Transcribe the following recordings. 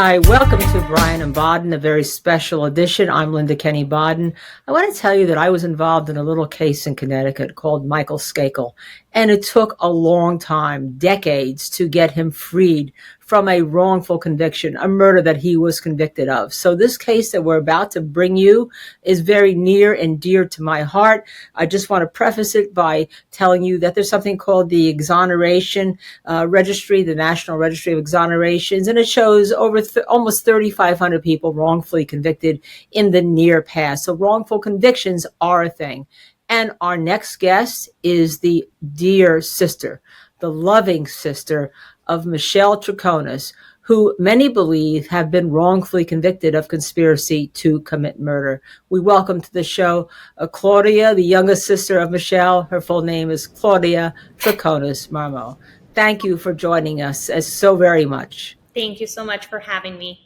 Hi, welcome to Brian and Baden, a very special edition. I'm Linda Kenny Baden. I want to tell you that I was involved in a little case in Connecticut called Michael Skakel, and it took a long time, decades, to get him freed from a wrongful conviction, a murder that he was convicted of. So this case that we're about to bring you is very near and dear to my heart. I just want to preface it by telling you that there's something called the Exoneration Registry, the National Registry of Exonerations, and it shows over almost 3,500 people wrongfully convicted in the near past. So wrongful convictions are a thing. And our next guest is the dear sister, the loving sister of Michelle Troconis, who many believe have been wrongfully convicted of conspiracy to commit murder. We welcome to the show Claudia, the youngest sister of Michelle. Her full name is Claudia Troconis Marmol. Thank you for joining us so very much. Thank you so much for having me.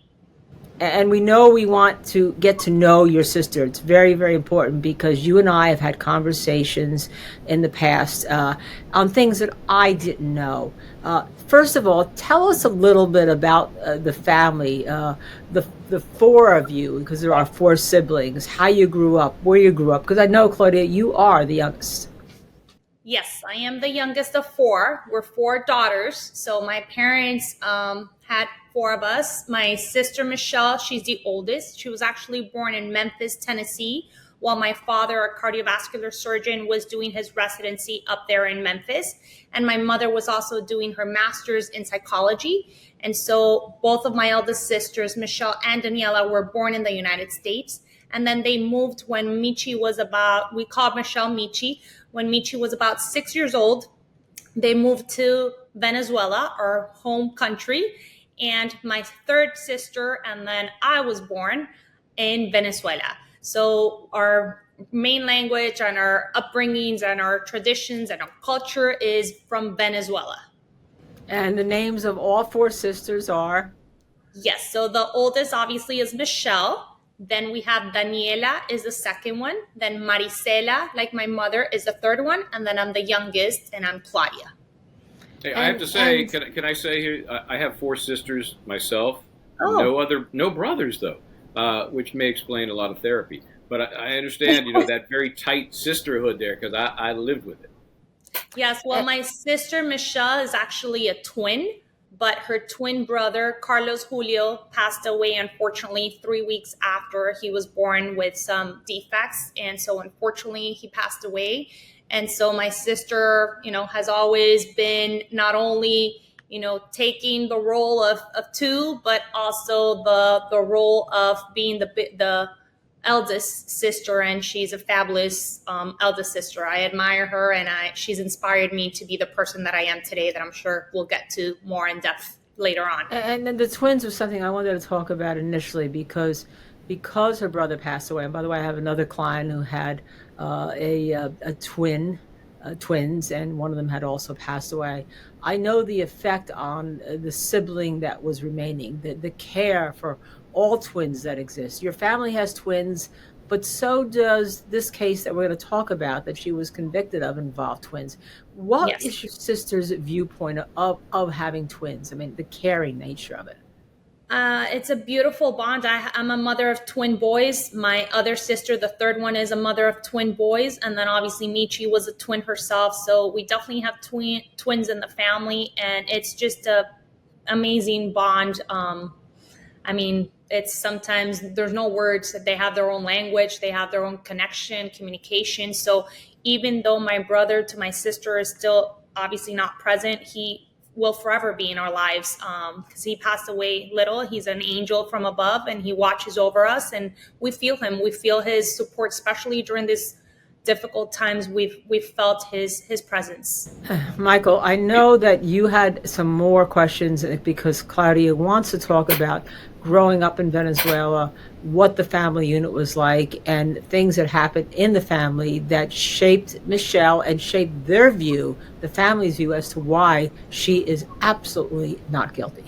And we know we want to get to know your sister. It's very, very important because you and I have had conversations in the past on things that I didn't know. First of all, tell us a little bit about the family, the four of you, because there are four siblings, how you grew up, where you grew up. Because I know, Claudia, you are the youngest. Yes, I am the youngest of four. We're four daughters. So my parents had four of us. My sister, Michelle, she's the oldest. She was actually born in Memphis, Tennessee, while my father, a cardiovascular surgeon, was doing his residency up there in Memphis. And my mother was also doing her master's in psychology. And so both of my eldest sisters, Michelle and Daniela, were born in the United States. And then they moved when Michi was we called Michelle Michi. When Michi was about 6 years old, they moved to Venezuela, our home country. And my third sister, and then I was born in Venezuela. So our main language and our upbringings and our traditions and our culture is from Venezuela. And the names of all four sisters are? Yes, so the oldest obviously is Michelle. Then we have Daniela is the second one. Then Marisela, like my mother, is the third one. And then I'm the youngest, and I'm Claudia. Hey, I have to say, can I say here, I have four sisters myself. Oh. No brothers though, which may explain a lot of therapy. But I understand, that very tight sisterhood there because I lived with it. Yes, well, my sister Michelle is actually a twin, but her twin brother, Carlos Julio, passed away, unfortunately, 3 weeks after he was born with some defects. And so, unfortunately, he passed away. And so my sister, has always been not only, taking the role of two, but also the role of being the eldest sister, and she's a fabulous eldest sister. I admire her, and she's inspired me to be the person that I am today, that I'm sure we'll get to more in depth later on. And then the twins was something I wanted to talk about initially because her brother passed away. And by the way, I have another client who had twins, and one of them had also passed away. I know the effect on the sibling that was remaining, the care for all twins that exist. Your family has twins, but so does this case that we're going to talk about that she was convicted of involve twins. What is your sister's viewpoint of having twins? I mean, the caring nature of it. It's a beautiful bond. I'm a mother of twin boys. My other sister, the third one, is a mother of twin boys. And then obviously Michi was a twin herself. So we definitely have twins in the family. And it's just a amazing bond. It's sometimes there's no words. They have their own language. They have their own connection, communication. So even though my brother to my sister is still obviously not present, he will forever be in our lives because he passed away little. He's an angel from above, and he watches over us, and we feel him. We feel his support, especially during this difficult times. We've felt his presence. Michael, I know that you had some more questions because Claudia wants to talk about growing up in Venezuela, what the family unit was like, and things that happened in the family that shaped Michelle and shaped their view, the family's view, as to why she is absolutely not guilty.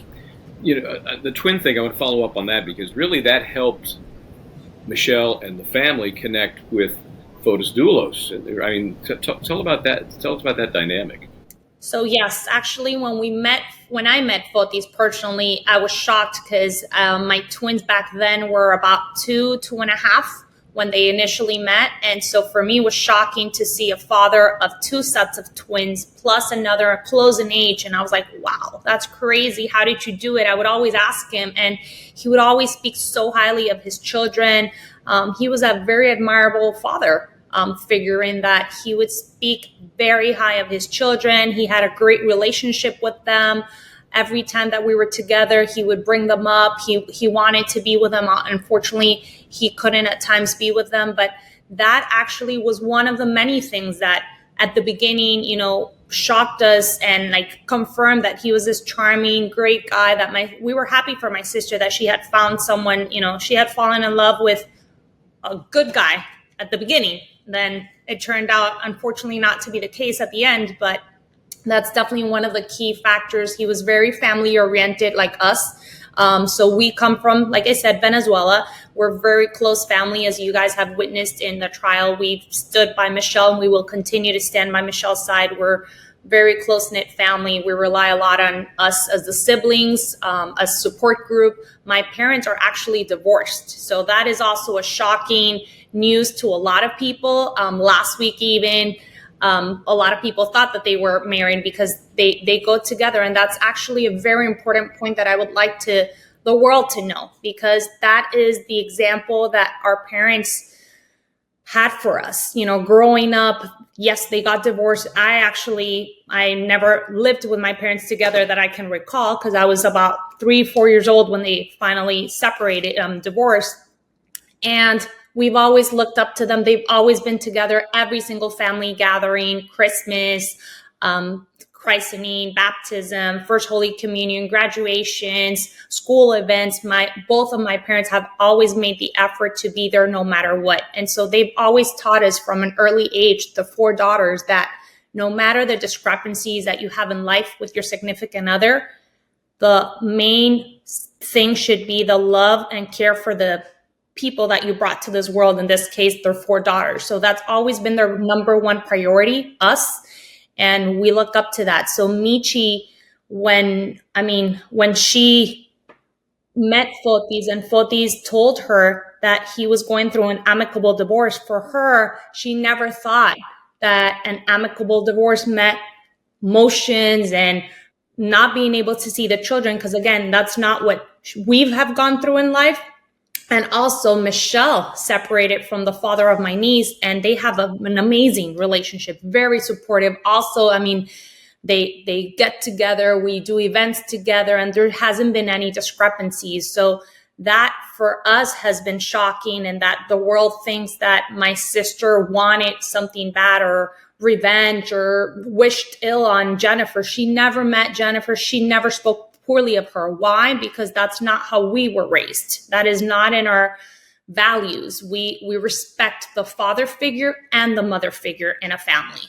The twin thing, I want to follow up on that because really that helped Michelle and the family connect with Fotis Doulos. I mean, tell about that. Tell us about that dynamic. So yes, actually, when I met Fotis personally, I was shocked because my twins back then were about 2.5 when they initially met, and so for me, it was shocking to see a father of two sets of twins plus another close in age, and I was like, wow, that's crazy. How did you do it? I would always ask him, and he would always speak so highly of his children. He was a very admirable father figure in that he would speak very high of his children. He had a great relationship with them. Every time that we were together, he would bring them up. He wanted to be with them. Unfortunately, he couldn't at times be with them. But that actually was one of the many things that at the beginning, shocked us and like confirmed that he was this charming, great guy that we were happy for my sister that she had found someone, she had fallen in love with a good guy at the beginning. Then it turned out, unfortunately, not to be the case at the end, but that's definitely one of the key factors. He was very family oriented, like us. So we come from, like I said, Venezuela. We're very close family, as you guys have witnessed in the trial. We've stood by Michelle, and we will continue to stand by Michelle's side. We're very close knit family. We rely a lot on us as the siblings, a support group. My parents are actually divorced, so that is also a shocking news to a lot of people. Last week, even a lot of people thought that they were married because they go together, and that's actually a very important point that I would like the world to know, because that is the example that our parents had for us, growing up. Yes, they got divorced. I never lived with my parents together that I can recall, because I was about 3-4 years old when they finally separated, divorced. And we've always looked up to them. They've always been together, every single family gathering, Christmas, christening, baptism, first Holy Communion, graduations, school events. Both of my parents have always made the effort to be there no matter what. And so they've always taught us from an early age, the 4 daughters, that no matter the discrepancies that you have in life with your significant other, the main thing should be the love and care for the people that you brought to this world. In this case, their 4 daughters. So that's always been their number one priority, us. And we look up to that. So Michi, when she met Fotis and Fotis told her that he was going through an amicable divorce, for her, she never thought that an amicable divorce meant motions and not being able to see the children. Because again, that's not what we have gone through in life. And also Michelle separated from the father of my niece, and they have an amazing relationship, very supportive. Also, they get together, we do events together, and there hasn't been any discrepancies. So that for us has been shocking, and that the world thinks that my sister wanted something bad or revenge or wished ill on Jennifer. She never met Jennifer. She never spoke poorly of her. Why? Because that's not how we were raised. That is not in our values. We respect the father figure and the mother figure in a family.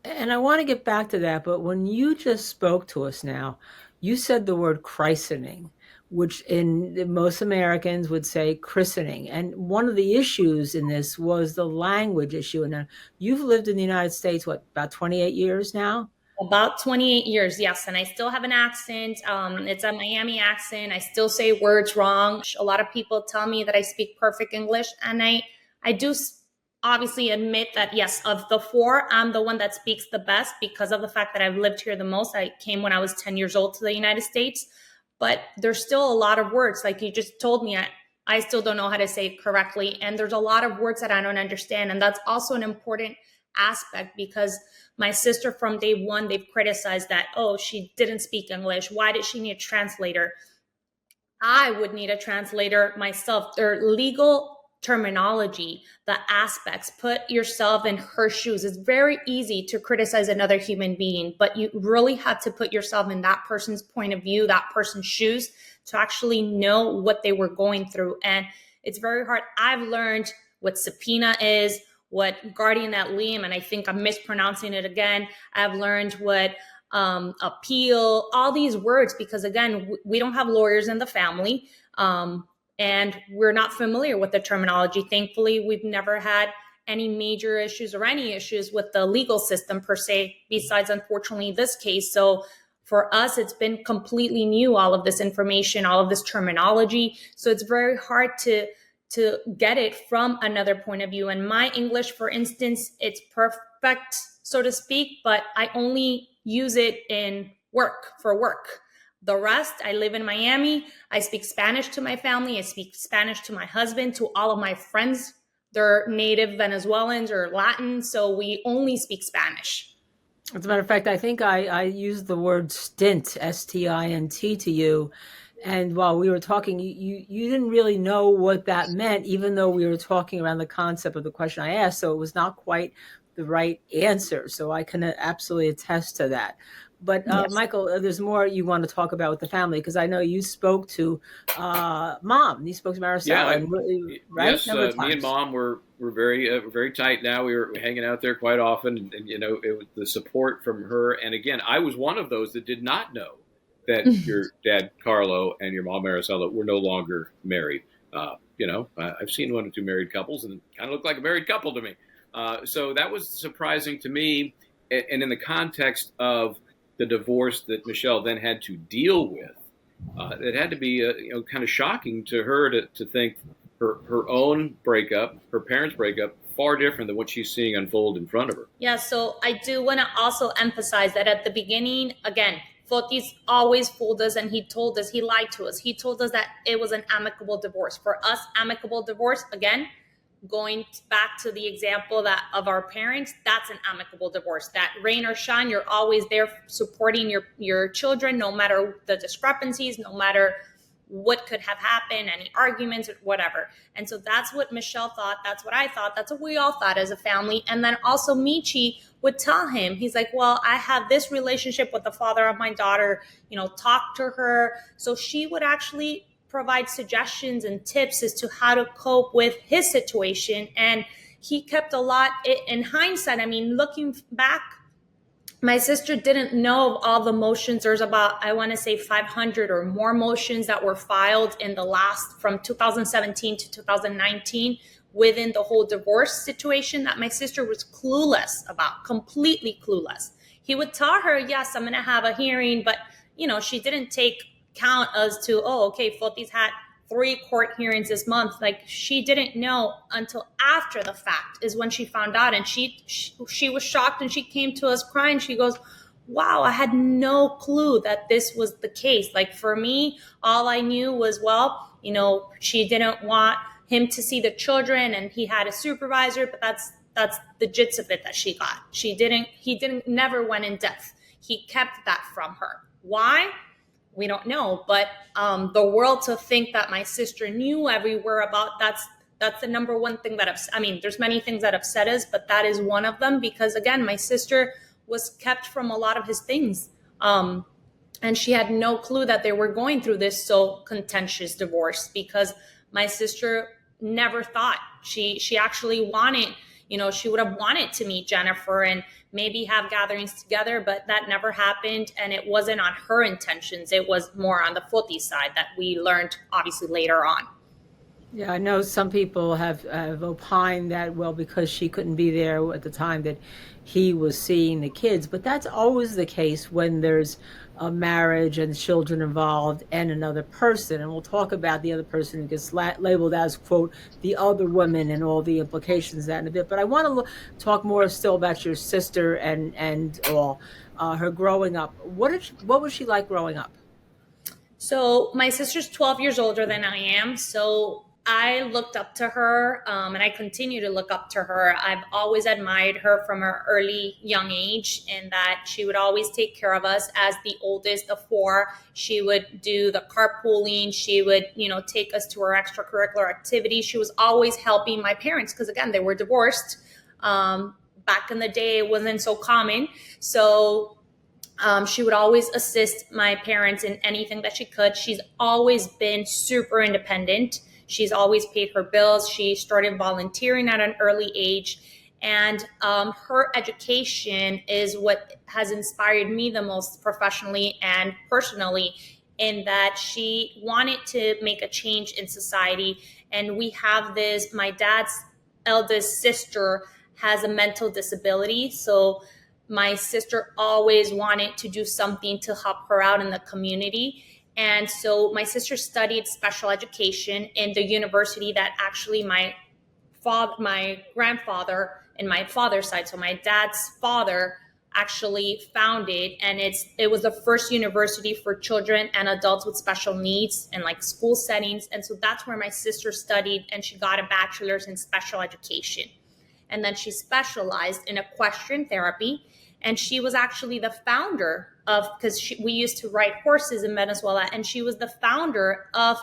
And I want to get back to that, but when you just spoke to us now, you said the word christening, which in most Americans would say christening. And one of the issues in this was the language issue. And you've lived in the United States, what, about 28 years now? About 28 years, yes. And I still have an accent. It's a Miami accent. I still say words wrong. A lot of people tell me that I speak perfect English. And I do obviously admit that, yes, of the 4, I'm the one that speaks the best because of the fact that I've lived here the most. I came when I was 10 years old to the United States. But there's still a lot of words, like you just told me, I still don't know how to say it correctly. And there's a lot of words that I don't understand. And that's also an important aspect, because my sister from day one, they've criticized that, oh, she didn't speak English. Why did she need a translator? I would need a translator myself. Their legal terminology, the aspects, put yourself in her shoes. It's very easy to criticize another human being, but you really have to put yourself in that person's point of view, that person's shoes, to actually know what they were going through. And it's very hard. I've learned what subpoena is, what guardian ad litem, and I think I'm mispronouncing it again. I've learned what appeal, all these words, because again, we don't have lawyers in the family, and we're not familiar with the terminology. Thankfully, we've never had any major issues or any issues with the legal system per se, besides unfortunately this case. So for us, it's been completely new, all of this information, all of this terminology. So it's very hard to get it from another point of view. And my English, for instance, it's perfect, so to speak, but I only use it in work, for work. The rest, I live in Miami. I speak Spanish to my family. I speak Spanish to my husband, to all of my friends. They're native Venezuelans or Latin, so we only speak Spanish. As a matter of fact, I think I used the word stint, STINT, to you. And while we were talking, you didn't really know what that meant, even though we were talking around the concept of the question I asked. So it was not quite the right answer. So I can absolutely attest to that. But Yes. Michael, there's more you want to talk about with the family, because I know you spoke to mom. You spoke to Yeah, Maricela, and right, yes, number of me and times. mom were very tight now. We were hanging out there quite often, and it was the support from her. And again, I was one of those that did not know that your dad Carlo and your mom Maricela were no longer married. I've seen one or two married couples, and it kind of looked like a married couple to me. So that was surprising to me, and in the context of the divorce that Michelle then had to deal with. It had to be kind of shocking to her to think her own breakup, her parents' breakup, far different than what she's seeing unfold in front of her. Yeah, so I do want to also emphasize that at the beginning, again, Fotis always fooled us, and he told us, he lied to us. He told us that it was an amicable divorce. For us, amicable divorce, again, going back to the example that of our parents, that's an amicable divorce. That rain or shine, you're always there supporting your children, no matter the discrepancies, no matter what could have happened, any arguments, whatever. And so that's what Michelle thought. That's what I thought. That's what we all thought as a family. And then also Michi would tell him, he's like, well, I have this relationship with the father of my daughter, talk to her. So she would actually provide suggestions and tips as to how to cope with his situation. And he kept a lot in hindsight. I mean, looking back, my sister didn't know of all the motions. There's about, I want to say 500 or more motions that were filed in the last, from 2017 to 2019, within the whole divorce situation, that my sister was clueless about, completely clueless. He would tell her, yes, I'm going to have a hearing, but she didn't take count as to, oh, okay, Fotis had 3 court hearings this month. Like, she didn't know until after the fact is when she found out, and she was shocked, and she came to us crying. She goes, wow, I had no clue that this was the case. Like, for me, all I knew was, well, she didn't want him to see the children, and he had a supervisor, but that's the gist of it that she got. He didn't never went in depth. He kept that from her. Why? We don't know, but the world to think that my sister knew everywhere about, that's the number one thing that there's many things that upset us, but that is one of them, because again, my sister was kept from a lot of his things. And she had no clue that they were going through this so contentious divorce, because my sister never thought, she actually wanted, she would have wanted to meet Jennifer and maybe have gatherings together, but that never happened. And it wasn't on her intentions. It was more on the Foti side that we learned obviously later on. Yeah, I know some people have opined that, well, because she couldn't be there at the time that he was seeing the kids, but that's always the case when there's a marriage and children involved and another person. And we'll talk about the other person who gets labeled as, quote, the other woman, and all the implications of that in a bit. But I want to talk more still about your sister and all her growing up. What was she like growing up? So my sister's 12 years older than I am. So I looked up to her, and I continue to look up to her. I've always admired her from her early young age, in that she would always take care of us as the oldest of 4. She would do the carpooling. She would, take us to her extracurricular activities. She was always helping my parents, because again, they were divorced. Back in the day, it wasn't so common. So she would always assist my parents in anything that she could. She's always been super independent. She's always paid her bills. She started volunteering at an early age. And her education is what has inspired me the most professionally and personally, in that she wanted to make a change in society. And we have this, my dad's eldest sister has a mental disability. So my sister always wanted to do something to help her out in the community. And so my sister studied special education in the university that actually my grandfather and my father's side, so my dad's father, actually founded. And it was the first university for children and adults with special needs and like school settings. And so that's where my sister studied, and she got a bachelor's in special education. And then she specialized in equestrian therapy. And she was actually the founder of, because we used to ride horses in Venezuela, and she was the founder of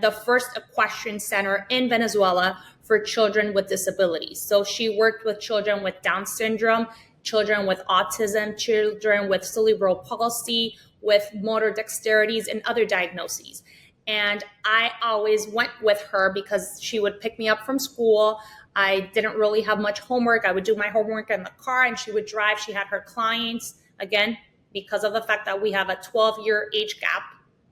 the first equestrian center in Venezuela for children with disabilities. So she worked with children with Down syndrome, children with autism, children with cerebral palsy, with motor dexterities, and other diagnoses. And I always went with her because she would pick me up from school. I didn't really have much homework. I would do my homework in the car, and she would drive. She had her clients, again, because of the fact that we have a 12-year age gap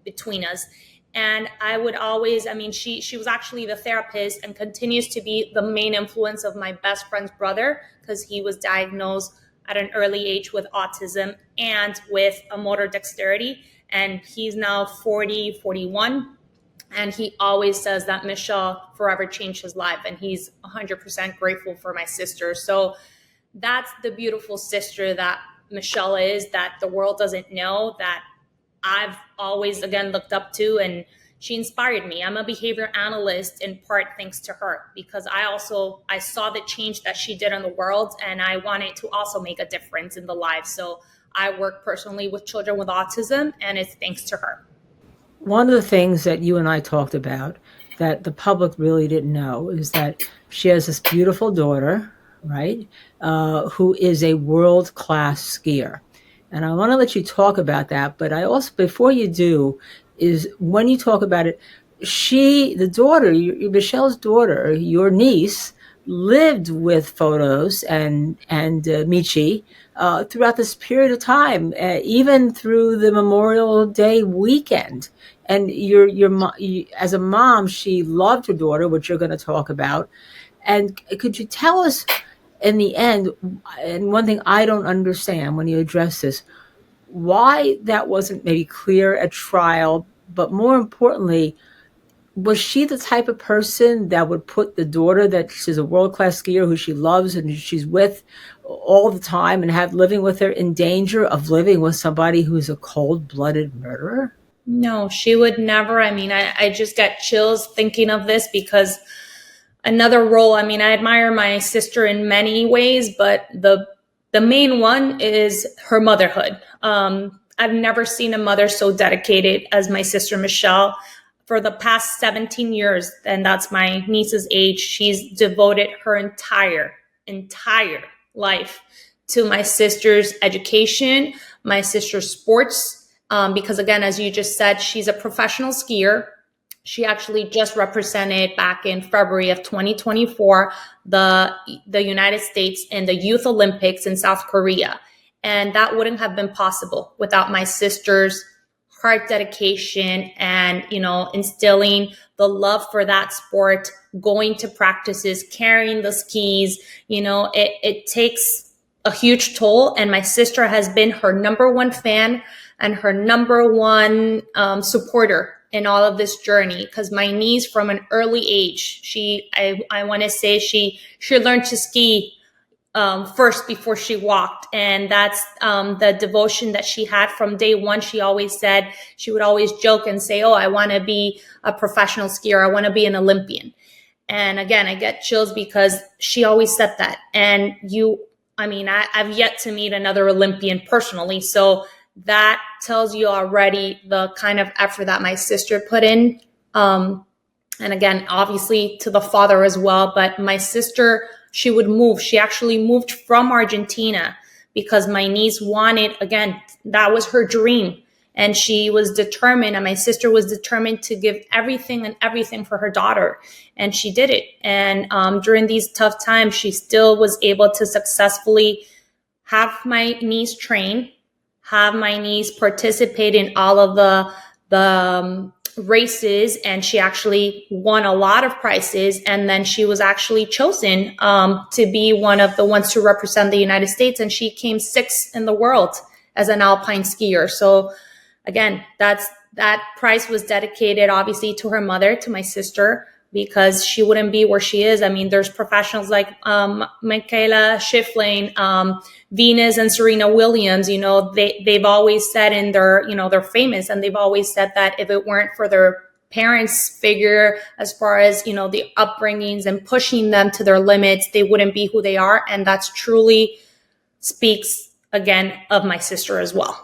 between us. And I would always, she was actually the therapist and continues to be the main influence of my best friend's brother, because he was diagnosed at an early age with autism and with a motor dexterity. And he's now 40, 41. And he always says that Michelle forever changed his life. And he's 100% grateful for my sister. So that's the beautiful sister that Michelle is, that the world doesn't know, that I've always, again, looked up to, and she inspired me. I'm a behavior analyst in part thanks to her, because I saw the change that she did in the world, and I wanted to also make a difference in the lives. So I work personally with children with autism, and it's thanks to her. One of the things that you and I talked about that the public really didn't know is that she has this beautiful daughter, right, who is a world-class skier. And I want to let you talk about that. But I also, before you do, is when you talk about it, the daughter, Michelle's daughter, your niece, lived with Photos and Michi throughout this period of time, even through the Memorial Day weekend. And as a mom, she loved her daughter, which you're going to talk about. And could you tell us, in the end, and one thing I don't understand when you address this, why that wasn't maybe clear at trial, but more importantly, was she the type of person that would put the daughter that she's a world-class skier who she loves and she's with all the time and have living with her in danger of living with somebody who's a cold-blooded murderer? No, she would never. I just got chills thinking of this, because another role, I admire my sister in many ways, but the main one is her motherhood. I've never seen a mother so dedicated as my sister Michelle. For the past 17 years, and that's my niece's age, she's devoted her entire life to my sister's education, my sister's sports, because again, as you just said, she's a professional skier. She actually just represented back in February of 2024 the United States in the Youth Olympics in South Korea. And that wouldn't have been possible without my sister's heart dedication and, instilling the love for that sport, going to practices, carrying the skis. It takes a huge toll. And my sister has been her number one fan and her number one supporter in all of this journey, because my niece, from an early age, I want to say she learned to ski first before she walked. And that's the devotion that she had from day one. She would always joke and say, oh, I want to be a professional skier. I want to be an Olympian. And again, I get chills because she always said that. And I've yet to meet another Olympian personally. So that tells you already the kind of effort that my sister put in. And again, obviously to the father as well. But my sister, she would move. She actually moved from Argentina because my niece wanted, again, that was her dream. And she was determined, and my sister was determined to give everything for her daughter. And she did it. And during these tough times, she still was able to successfully have my niece train, have my niece participate in all of the races, and she actually won a lot of prizes. And then she was actually chosen to be one of the ones to represent the United States. And she came sixth in the world as an alpine skier. So again, that prize was dedicated obviously to her mother, to my sister, because she wouldn't be where she is. I mean, there's professionals like Michaela Schifrin, Venus and Serena Williams. You know, they've always said in their, you know, they're famous, and they've always said that if it weren't for their parents' figure, as far as, you know, the upbringings and pushing them to their limits, they wouldn't be who they are. And that's truly speaks again of my sister as well.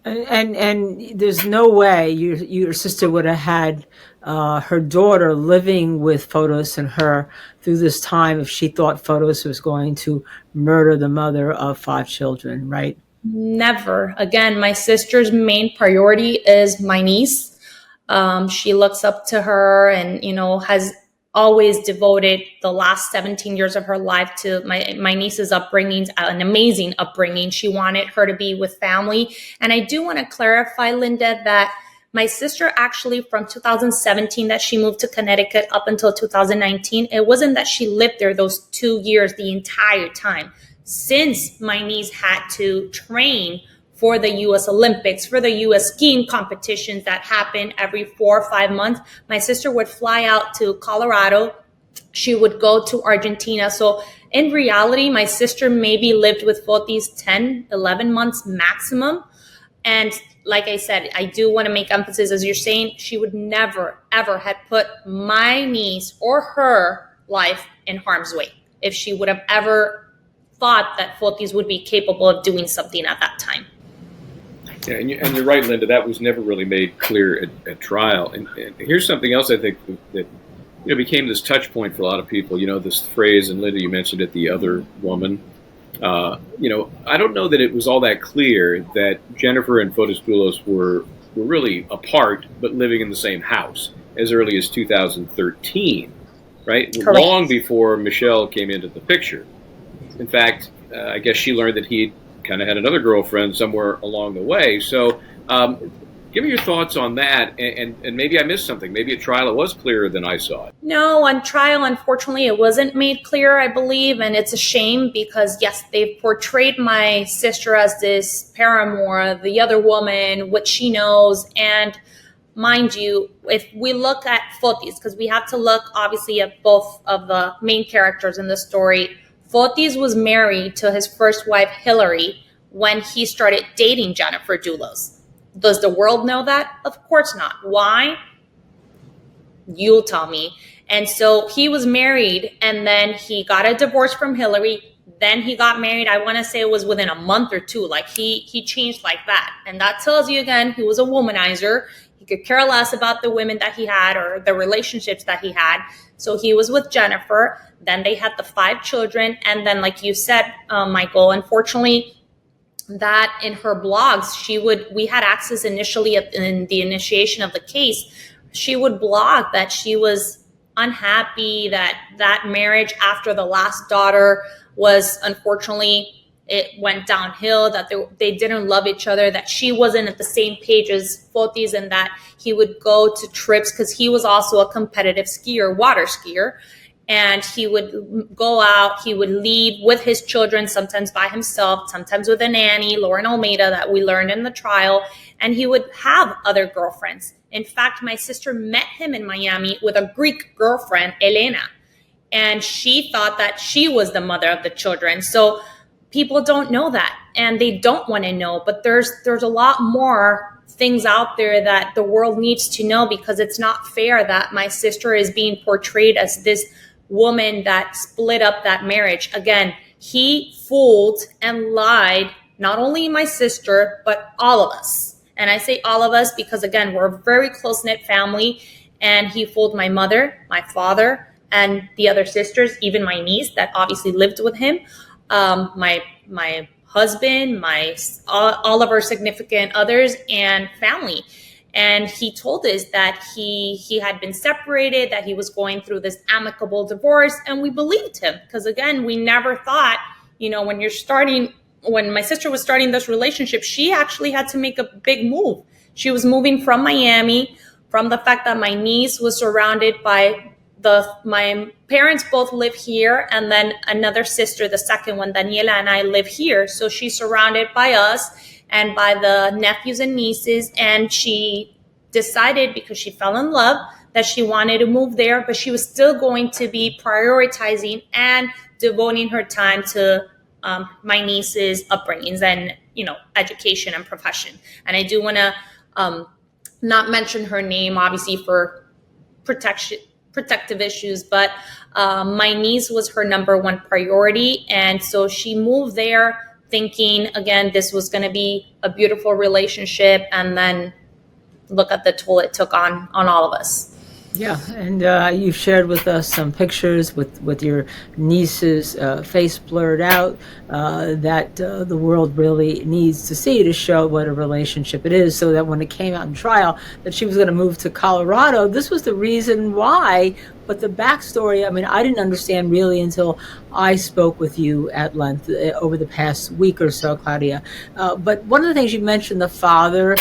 And there's no way your sister would have had her daughter living with Fotis and her through this time if she thought Fotis was going to murder the mother of 5 children, right? Never. Again, my sister's main priority is my niece. She looks up to her, and, you know, has always devoted the last 17 years of her life to my niece's upbringing, an amazing upbringing. She wanted her to be with family. And I do want to clarify, Linda, that my sister actually, from 2017 that she moved to Connecticut up until 2019, it wasn't that she lived there those 2 years the entire time. Since my niece had to train for the U.S. Olympics, for the U.S. skiing competitions that happen every 4 or 5 months, my sister would fly out to Colorado. She would go to Argentina. So in reality, my sister maybe lived with Fotis 10, 11 months maximum. And like I said, I do want to make emphasis, as you're saying, she would never, ever have put my niece or her life in harm's way if she would have ever thought that Fotis would be capable of doing something at that time. Yeah, and you're right, Linda. That was never really made clear at trial. And here's something else I think that became this touch point for a lot of people. You know, this phrase, and Linda, you mentioned it, the other woman. I don't know that it was all that clear that Jennifer and Fotis Dulos were really apart, but living in the same house as early as 2013, right? Correct. Long before Michelle came into the picture. In fact, I guess she learned that he kind of had another girlfriend somewhere along the way. So give me your thoughts on that. And maybe I missed something. Maybe at trial it was clearer than I saw it. No, on trial, unfortunately, it wasn't made clear, I believe. And it's a shame because, yes, they've portrayed my sister as this paramour, the other woman, what she knows. And mind you, if we look at Fotis, because we have to look obviously at both of the main characters in the story, Fotis was married to his first wife, Hillary, when he started dating Jennifer Dulos. Does the world know that? Of course not. Why? You'll tell me. And so he was married, and then he got a divorce from Hillary. Then he got married. I want to say it was within a month or two. Like he changed like that. And that tells you, again, he was a womanizer. He could care less about the women that he had or the relationships that he had. So he was with Jennifer. Then they had the 5 children. And then, like you said, Michael, unfortunately, that in her blogs, we had access initially in the initiation of the case. She would blog that she was unhappy, that marriage after the last daughter was, unfortunately, it went downhill, that they didn't love each other, that she wasn't at the same page as Fotis, and that he would go to trips because he was also a competitive skier, water skier. And he would go out, he would leave with his children, sometimes by himself, sometimes with a nanny, Lauren Almeida, that we learned in the trial. And he would have other girlfriends. In fact, my sister met him in Miami with a Greek girlfriend, Elena. And she thought that she was the mother of the children. So people don't know that, and they don't want to know. But there's a lot more things out there that the world needs to know, because it's not fair that my sister is being portrayed as this woman that split up that marriage. Again, he fooled and lied, not only my sister, but all of us. And I say all of us because, again, we're a very close-knit family. And he fooled my mother, my father, and the other sisters, even my niece that obviously lived with him, my husband, all of our significant others and family. And he told us that he had been separated, that he was going through this amicable divorce. And we believed him because, again, we never thought, when my sister was starting this relationship, she actually had to make a big move. She was moving from Miami, from the fact that my niece was surrounded by my parents both live here, and then another sister, the second one, Daniela, and I live here. So she's surrounded by us and by the nephews and nieces, and she decided, because she fell in love, that she wanted to move there, but she was still going to be prioritizing and devoting her time to my niece's upbringings and, education and profession. And I do want to not mention her name, obviously, for protective issues, but my niece was her number one priority. And so she moved there thinking, again, this was going to be a beautiful relationship. And then look at the toll it took on all of us. Yeah, and you've shared with us some pictures with your niece's face blurred out that the world really needs to see to show what a relationship it is, so that when it came out in trial that she was going to move to Colorado, this was the reason why. But the backstory, I mean, I didn't understand really until I spoke with you at length over the past week or so, Claudia. But one of the things you mentioned, the father,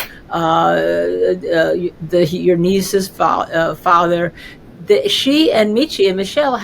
your niece's father, she and Michi and Michelle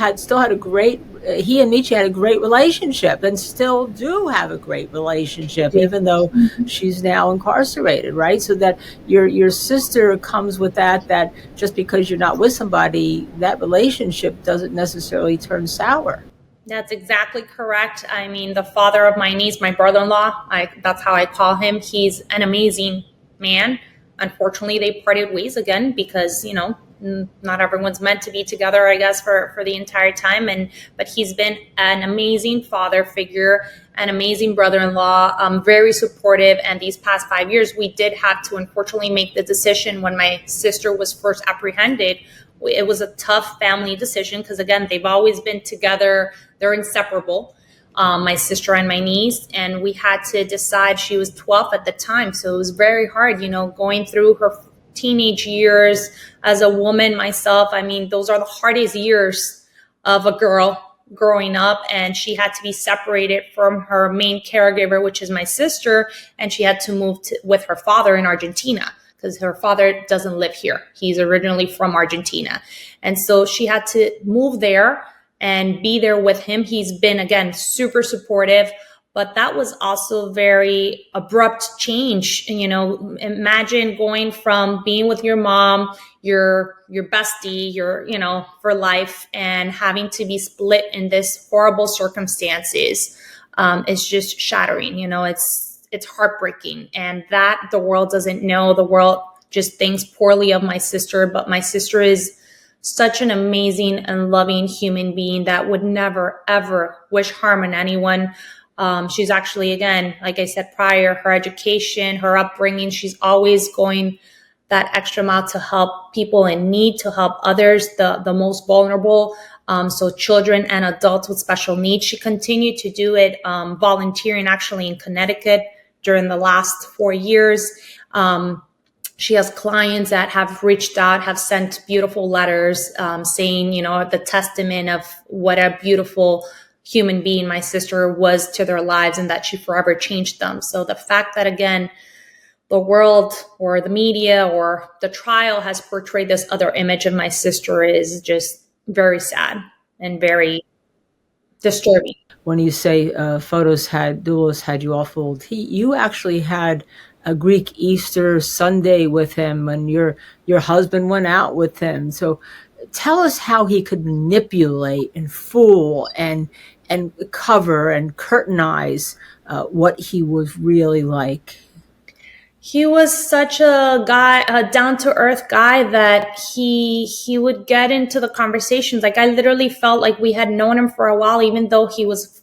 he and Michi had a great relationship, and still do have a great relationship, even though she's now incarcerated, right? So that your sister comes with that just because you're not with somebody, that relationship doesn't necessarily turn sour. That's exactly correct. I mean, the father of my niece, my brother-in-law, that's how I call him. He's an amazing man. Unfortunately, they parted ways again because, not everyone's meant to be together, I guess, for the entire time. But he's been an amazing father figure, an amazing brother-in-law, very supportive. And these past 5 years, we did have to unfortunately make the decision when my sister was first apprehended. It was a tough family decision because, again, they've always been together. They're inseparable. My sister and my niece, and we had to decide. She was 12 at the time, so it was very hard, going through her teenage years as a woman myself. I mean, those are the hardest years of a girl growing up, and she had to be separated from her main caregiver, which is my sister, and she had to move with her father in Argentina because her father doesn't live here. He's originally from Argentina, and so she had to move there and be there with him. He's been, again, super supportive, but that was also very abrupt change. Imagine going from being with your mom, your bestie, for life, and having to be split in this horrible circumstances. It's just shattering. It's heartbreaking, and that the world doesn't know. The world just thinks poorly of my sister, but my sister is such an amazing and loving human being that would never, ever wish harm on anyone. She's actually, again, like I said prior, her education, her upbringing, she's always going that extra mile to help people in need, to help others, the most vulnerable. So children and adults with special needs. She continued to do it, volunteering actually in Connecticut during the last 4 years. She has clients that have reached out, have sent beautiful letters saying, the testament of what a beautiful human being my sister was to their lives and that she forever changed them. So the fact that, again, the world or the media or the trial has portrayed this other image of my sister is just very sad and very disturbing. When you say doulos had you all fooled, you actually had a Greek Easter Sunday with him, and your husband went out with him. So tell us how he could manipulate and fool and cover and curtainize what he was really like. He was such a down-to-earth guy that he would get into the conversations. Like, I literally felt like we had known him for a while, even though he was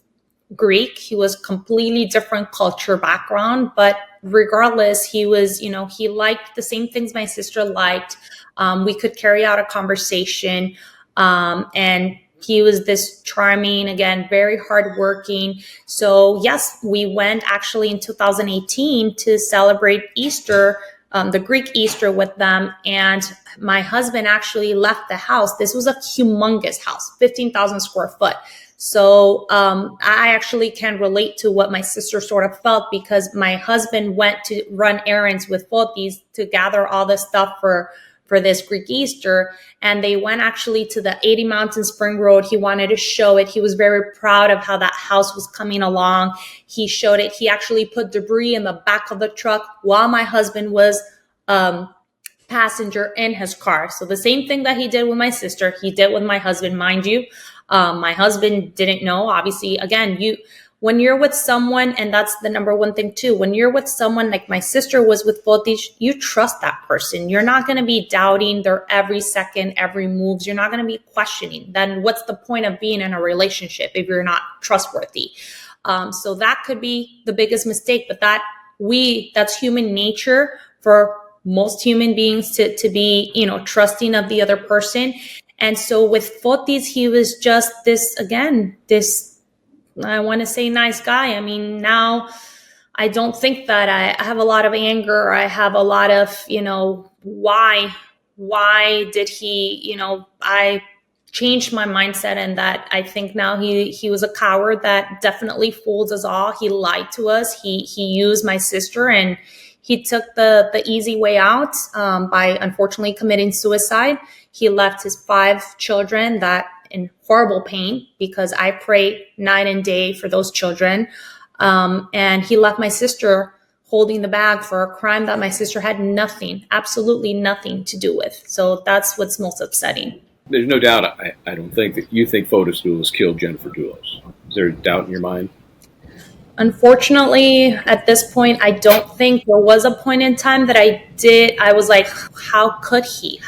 Greek. He was completely different culture background, but regardless, he was, he liked the same things my sister liked. We could carry out a conversation, and he was this charming, again, very hardworking. So yes, we went actually in 2018 to celebrate Easter, the Greek Easter with them. And my husband actually left the house. This was a humongous house, 15,000 square foot. So I actually can relate to what my sister sort of felt, because my husband went to run errands with Fotis to gather all this stuff for for this Greek Easter, and they went actually to the 80 Mountain Spring Road. He wanted to show it. He was very proud of how that house was coming along. He showed it. He actually put debris in the back of the truck while my husband was passenger in his car. So the same thing that he did with my sister, he did with my husband, mind you. My husband didn't know. Obviously, again, when you're with someone, and that's the number one thing too, when you're with someone like my sister was with both these, you trust that person. You're not going to be doubting their every second, every moves. You're not going to be questioning. Then what's the point of being in a relationship if you're not trustworthy? So that could be the biggest mistake, but that's human nature for most human beings to be, trusting of the other person. And so with Fotis, he was just this, I want to say nice guy. I mean, now I don't think that I have a lot of anger. I have a lot of, why did he, I changed my mindset, and that I think now he was a coward that definitely fooled us all. He lied to us. He used my sister, and he took the easy way out by unfortunately committing suicide. He left his 5 children that in horrible pain, because I pray night and day for those children. And he left my sister holding the bag for a crime that my sister had absolutely nothing to do with. So that's what's most upsetting. There's no doubt, I don't think, that you think Fotis Duelos killed Jennifer Duelos. Is there a doubt in your mind? Unfortunately, at this point, I don't think. There was a point in time that I was like, how could he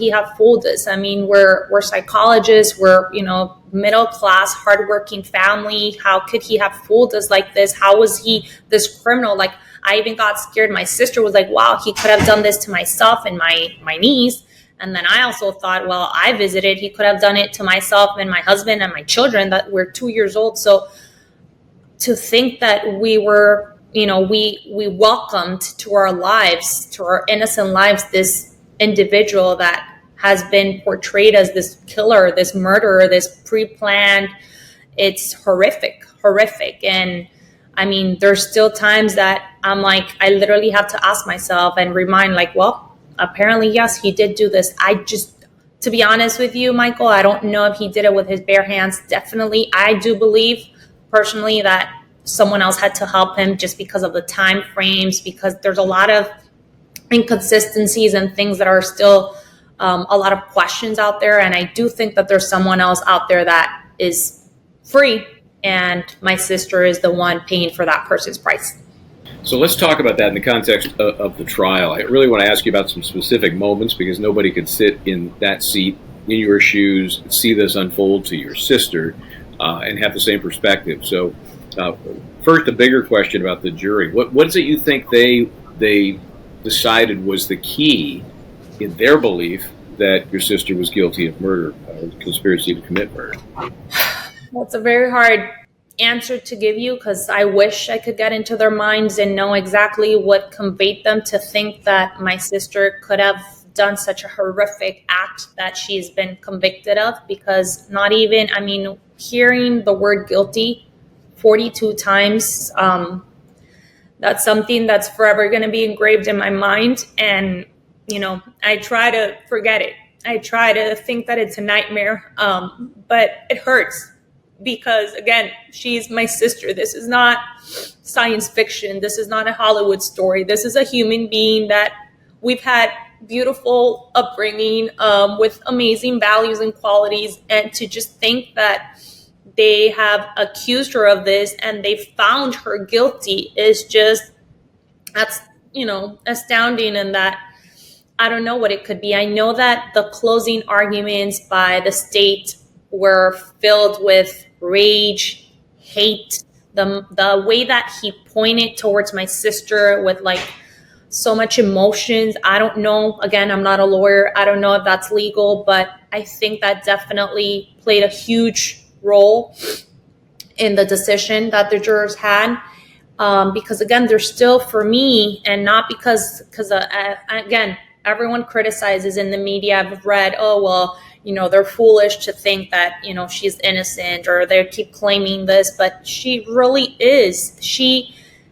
have fooled us? I mean, we're psychologists, we're, middle class, hardworking family. How could he have fooled us like this? How was he this criminal? Like, I even got scared. My sister was like, wow, he could have done this to myself and my niece. And then I also thought, well, I visited, he could have done it to myself and my husband and my children that were 2 years old. So to think that we were, we welcomed to our lives, to our innocent lives, this individual that has been portrayed as this killer, this murderer, this pre-planned, it's horrific. And I mean, there's still times that I'm like, I literally have to ask myself and remind, like, well, apparently, yes, he did do this. To be honest with you, Michael, I don't know if he did it with his bare hands. Definitely, I do believe personally that someone else had to help him, just because of the time frames, because there's a lot of inconsistencies and things that are still a lot of questions out there. And I do think that there's someone else out there that is free, and my sister is the one paying for that person's price. So let's talk about that in the context of the trial. I really want to ask you about some specific moments, because nobody could sit in that seat, in your shoes, see this unfold to your sister, and have the same perspective. So first, the bigger question about the jury. What is it you think they decided was the key in their belief that your sister was guilty of murder, conspiracy to commit murder? Well, it's a very hard answer to give you, because I wish I could get into their minds and know exactly what conveyed them to think that my sister could have done such a horrific act that she's been convicted of. Because not even, I mean, hearing the word guilty 42 times, that's something that's forever going to be engraved in my mind. And, I try to forget it. I try to think that it's a nightmare, but it hurts. Because again, she's my sister. This is not science fiction. This is not a Hollywood story. This is a human being that we've had beautiful upbringing, with amazing values and qualities. And to just think that they have accused her of this and they found her guilty is just, that's, astounding. And that I don't know what it could be. I know that the closing arguments by the state were filled with rage, hate, the way that he pointed towards my sister with like so much emotions. I don't know. Again, I'm not a lawyer. I don't know if that's legal, but I think that definitely played a huge role in the decision that the jurors had. Because again, they're still, for me, and not because again, everyone criticizes in the media. I've read, oh, well, they're foolish to think that, she's innocent, or they keep claiming this, but she really is.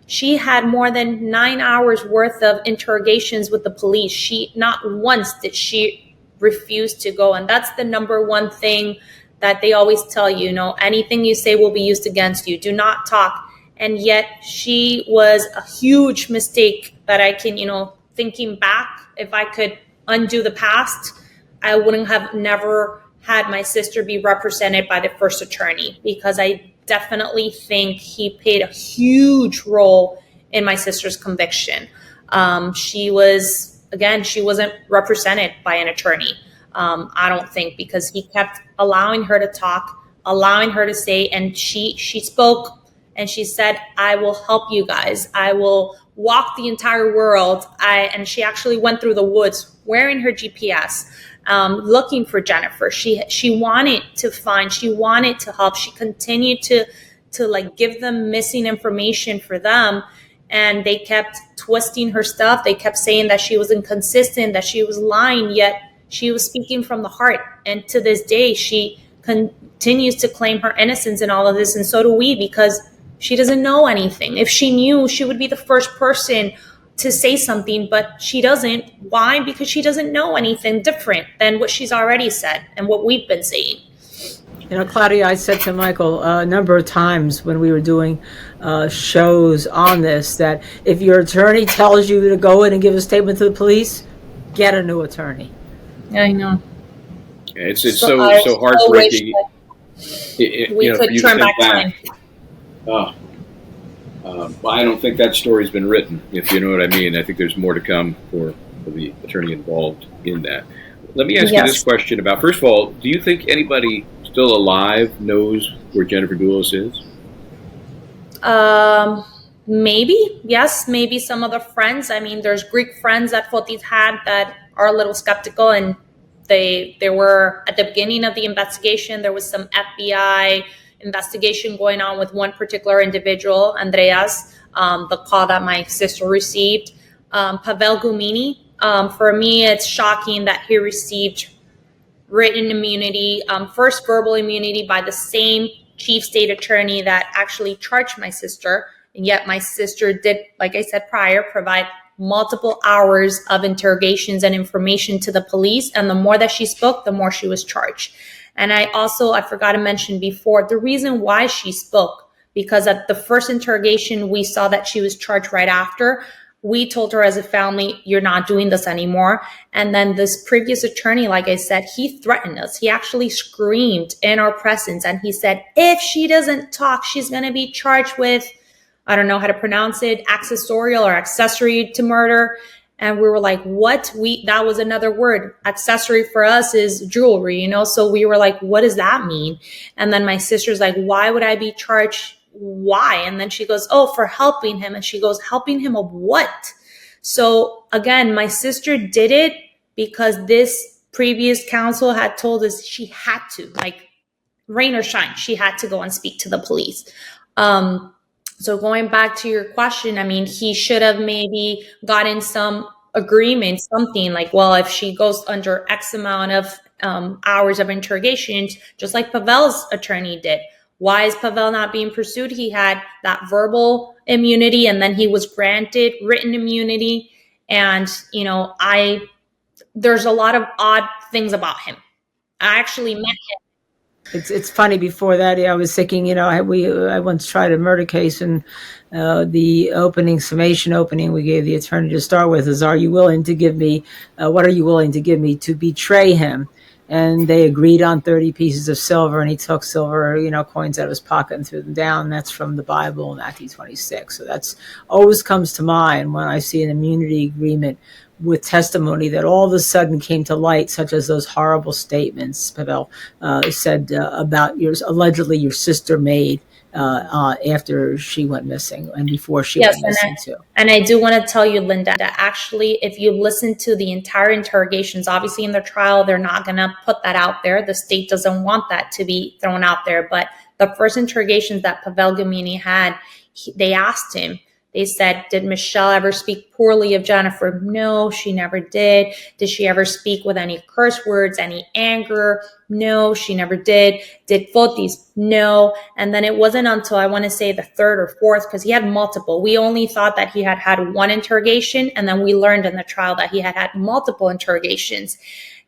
She had more than 9 hours worth of interrogations with the police. She not once did she refuse to go. And that's the number one thing that they always tell you, anything you say will be used against you. Do not talk. And yet she was a huge mistake that I can, thinking back, if I could undo the past, I wouldn't have never had my sister be represented by the first attorney, because I definitely think he played a huge role in my sister's conviction. She wasn't represented by an attorney. I don't think, because he kept allowing her to talk, allowing her to say, and she spoke and she said, I will help you guys. I will walk the entire world. And she actually went through the woods wearing her GPS, looking for Jennifer. She wanted to find, she wanted to help. She continued to like give them missing information for them. And they kept twisting her stuff. They kept saying that she was inconsistent, that she was lying, yet she was speaking from the heart. And to this day, she continues to claim her innocence in all of this. And so do we, because she doesn't know anything. If she knew, she would be the first person to say something, but she doesn't. Why? Because she doesn't know anything different than what she's already said and what we've been saying. Claudia, I said to Michael a number of times when we were doing shows on this that if your attorney tells you to go in and give a statement to the police, get a new attorney. I know. It's so heartbreaking. We could turn back time. Well, I don't think that story's been written, if you know what I mean. I think there's more to come for the attorney involved in that. Let me ask you this question about, first of all, do you think anybody still alive knows where Jennifer Dulos is? Maybe, yes. Maybe some of the friends. I mean, there's Greek friends that Fotis had that are a little skeptical, and they were at the beginning of the investigation. There was some FBI investigation going on with one particular individual, Andreas, the call that my sister received. Pavel Gumini, for me, it's shocking that he received written immunity, first verbal immunity by the same chief state attorney that actually charged my sister. And yet my sister did, like I said prior, provide multiple hours of interrogations and information to the police. And the more that she spoke, the more she was charged. And I forgot to mention before, the reason why she spoke, because at the first interrogation, we saw that she was charged right after. We told her as a family, you're not doing this anymore. And then this previous attorney, like I said, he threatened us. He actually screamed in our presence. And he said, if she doesn't talk, she's going to be charged with, I don't know how to pronounce it, accessorial or accessory to murder. And we were like, what? That was another word. Accessory for us is jewelry, So we were like, what does that mean? And then my sister's like, why would I be charged? Why? And then she goes, oh, for helping him. And she goes, helping him of what? So again, my sister did it because this previous counsel had told us she had to, like rain or shine, she had to go and speak to the police. So going back to your question, I mean, he should have maybe gotten some agreement, something like, well, if she goes under X amount of hours of interrogations, just like Pavel's attorney did. Why is Pavel not being pursued? He had that verbal immunity, and then he was granted written immunity. And, there's a lot of odd things about him. I actually met him. It's funny. Before that, I was thinking, I once tried a murder case, and the summation opening we gave the attorney to start with is, are you willing to give me, what are you willing to give me to betray him? And they agreed on 30 pieces of silver, and he took silver, coins out of his pocket and threw them down. That's from the Bible, Matthew 26. So that's always comes to mind when I see an immunity agreement with testimony that all of a sudden came to light, such as those horrible statements Pavel said about allegedly your sister made after she went missing and before she went missing too. And I do want to tell you, Linda, that actually, if you listen to the entire interrogations, obviously in their trial, they're not going to put that out there. The state doesn't want that to be thrown out there. But the first interrogations that Pavel Gamini had, they asked him, They said, did Michelle ever speak poorly of Jennifer? No, she never did. Did she ever speak with any curse words, any anger? No, she never did. Did Fotis? No. And then it wasn't until I want to say the third or fourth, because he had multiple. We only thought that he had had one interrogation, and then we learned in the trial that he had had multiple interrogations.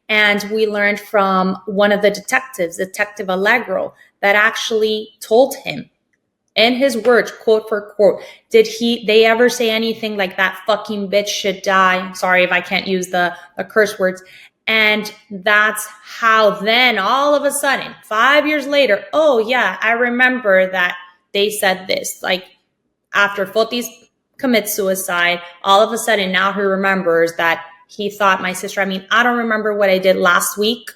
And we learned from one of the detectives, Detective Allegro, that actually told him in his words, quote for quote, did they ever say anything like that fucking bitch should die? Sorry if I can't use the curse words. And that's how then all of a sudden, 5 years later, oh yeah, I remember that they said this. Like after Fotis commits suicide, all of a sudden now he remembers that he thought my sister, I mean, I don't remember what I did last week,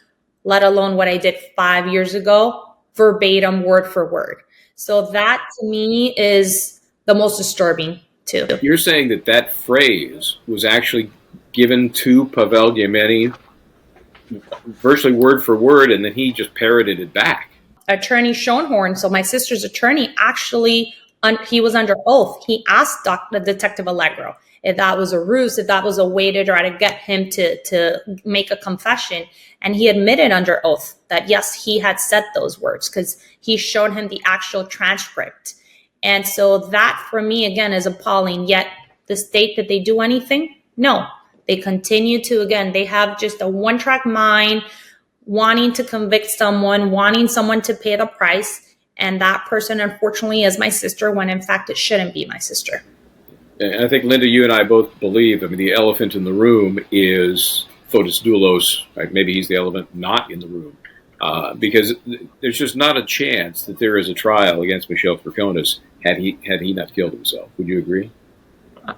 let alone what I did 5 years ago, verbatim, word for word. So that to me is the most disturbing too. You're saying that phrase was actually given to Pavel Yemeni virtually word for word, and then he just parroted it back. Attorney Schoenhorn, so my sister's attorney, actually, he was under oath. He asked Detective Allegro if that was a ruse, if that was a way to try to get him to make a confession. And he admitted under oath that, yes, he had said those words because he showed him the actual transcript. And so that, for me, again, is appalling. Yet the state, did they do anything? No. They continue to, again, they have just a one-track mind, wanting to convict someone, wanting someone to pay the price. And that person, unfortunately, is my sister, when in fact it shouldn't be my sister. And I think, Linda, you and I both believe, I mean, the elephant in the room is Fotis Doulos. Right? Maybe he's the elephant not in the room. Because there's just not a chance that there is a trial against Michelle Troconis had he not killed himself. Would you agree? Do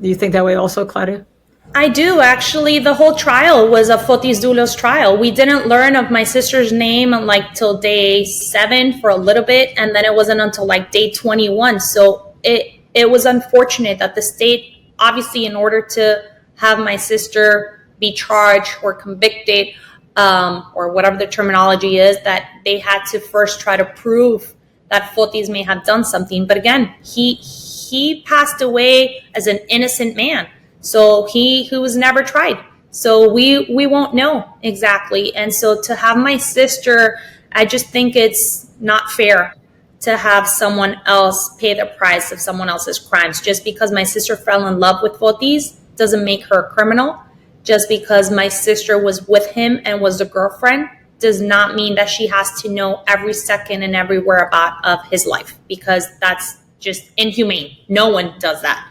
you think that way also, Claudia? I do, actually. The whole trial was a Fotis Doulos trial. We didn't learn of my sister's name like till day 7 for a little bit, and then it wasn't until like day 21. So it was unfortunate that the state, obviously, in order to have my sister be charged or convicted, or whatever the terminology is, that they had to first try to prove that Fotis may have done something. But again, he passed away as an innocent man. So he was never tried. So we won't know exactly. And so to have my sister, I just think it's not fair to have someone else pay the price of someone else's crimes. Just because my sister fell in love with Fotis doesn't make her a criminal. Just because my sister was with him and was the girlfriend does not mean that she has to know every second and every whereabout of his life, because that's just inhumane. No one does that.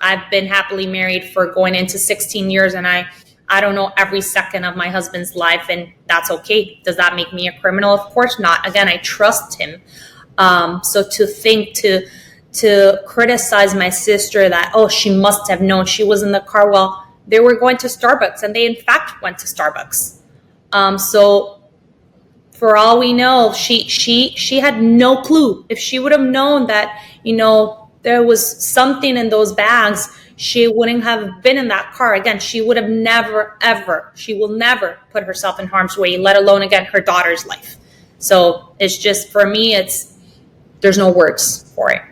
I've been happily married for going into 16 years, and I don't know every second of my husband's life, and that's okay. Does that make me a criminal? Of course not. Again, I trust him. So to think to criticize my sister that, oh, she must have known, she was in the car. Well, they were going to Starbucks, and they in fact went to Starbucks. So for all we know, she had no clue. If she would have known that, there was something in those bags, she wouldn't have been in that car. Again, she would have never, ever, she will never put herself in harm's way, let alone, again, her daughter's life. So it's just, for me, there's no words for it.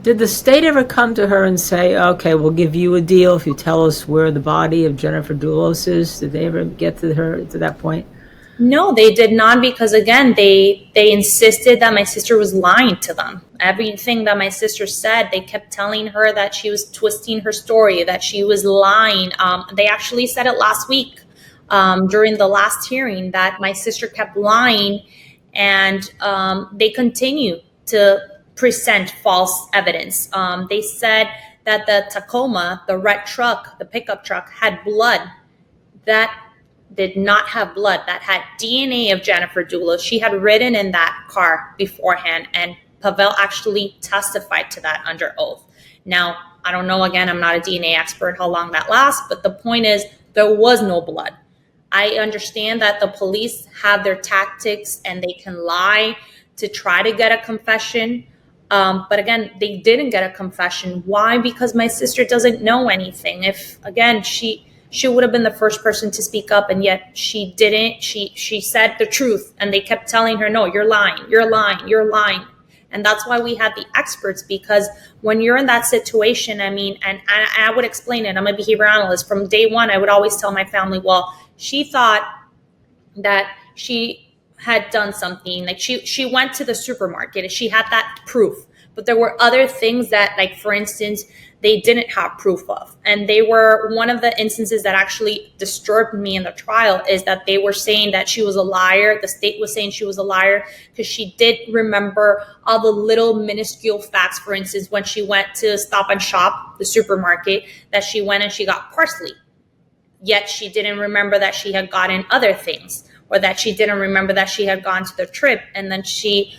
Did the state ever come to her and say, okay, we'll give you a deal if you tell us where the body of Jennifer Doulos is? Did they ever get to that point? No, they did not, because again, they insisted that my sister was lying to them. Everything that my sister said, they kept telling her that she was twisting her story, that she was lying. They actually said it last week during the last hearing, that my sister kept lying, and they continue to present false evidence. They said that the Tacoma, the red truck, the pickup truck, had blood. That did not have blood. That had DNA of Jennifer Doulos. She had ridden in that car beforehand, and Pavel actually testified to that under oath. Now, I don't know, again, I'm not a DNA expert, how long that lasts, but the point is, there was no blood. I understand that the police have their tactics and they can lie to try to get a confession. But again, they didn't get a confession. Why? Because my sister doesn't know anything. If, again, she would have been the first person to speak up, and yet she didn't. She said the truth, and they kept telling her, no, you're lying, you're lying, you're lying. And that's why we have the experts, because when you're in that situation, I mean, and I would explain it. I'm a behavior analyst. From day one, I would always tell my family, well, she thought that she had done something, like she went to the supermarket and she had that proof, but there were other things that, like, for instance, they didn't have proof of. And they were, one of the instances that actually disturbed me in the trial is that they were saying that she was a liar. The state was saying she was a liar because she did remember all the little minuscule facts. For instance, when she went to Stop and Shop, the supermarket, that she went and she got parsley, yet she didn't remember that she had gotten other things, or that she didn't remember that she had gone to the trip. And then she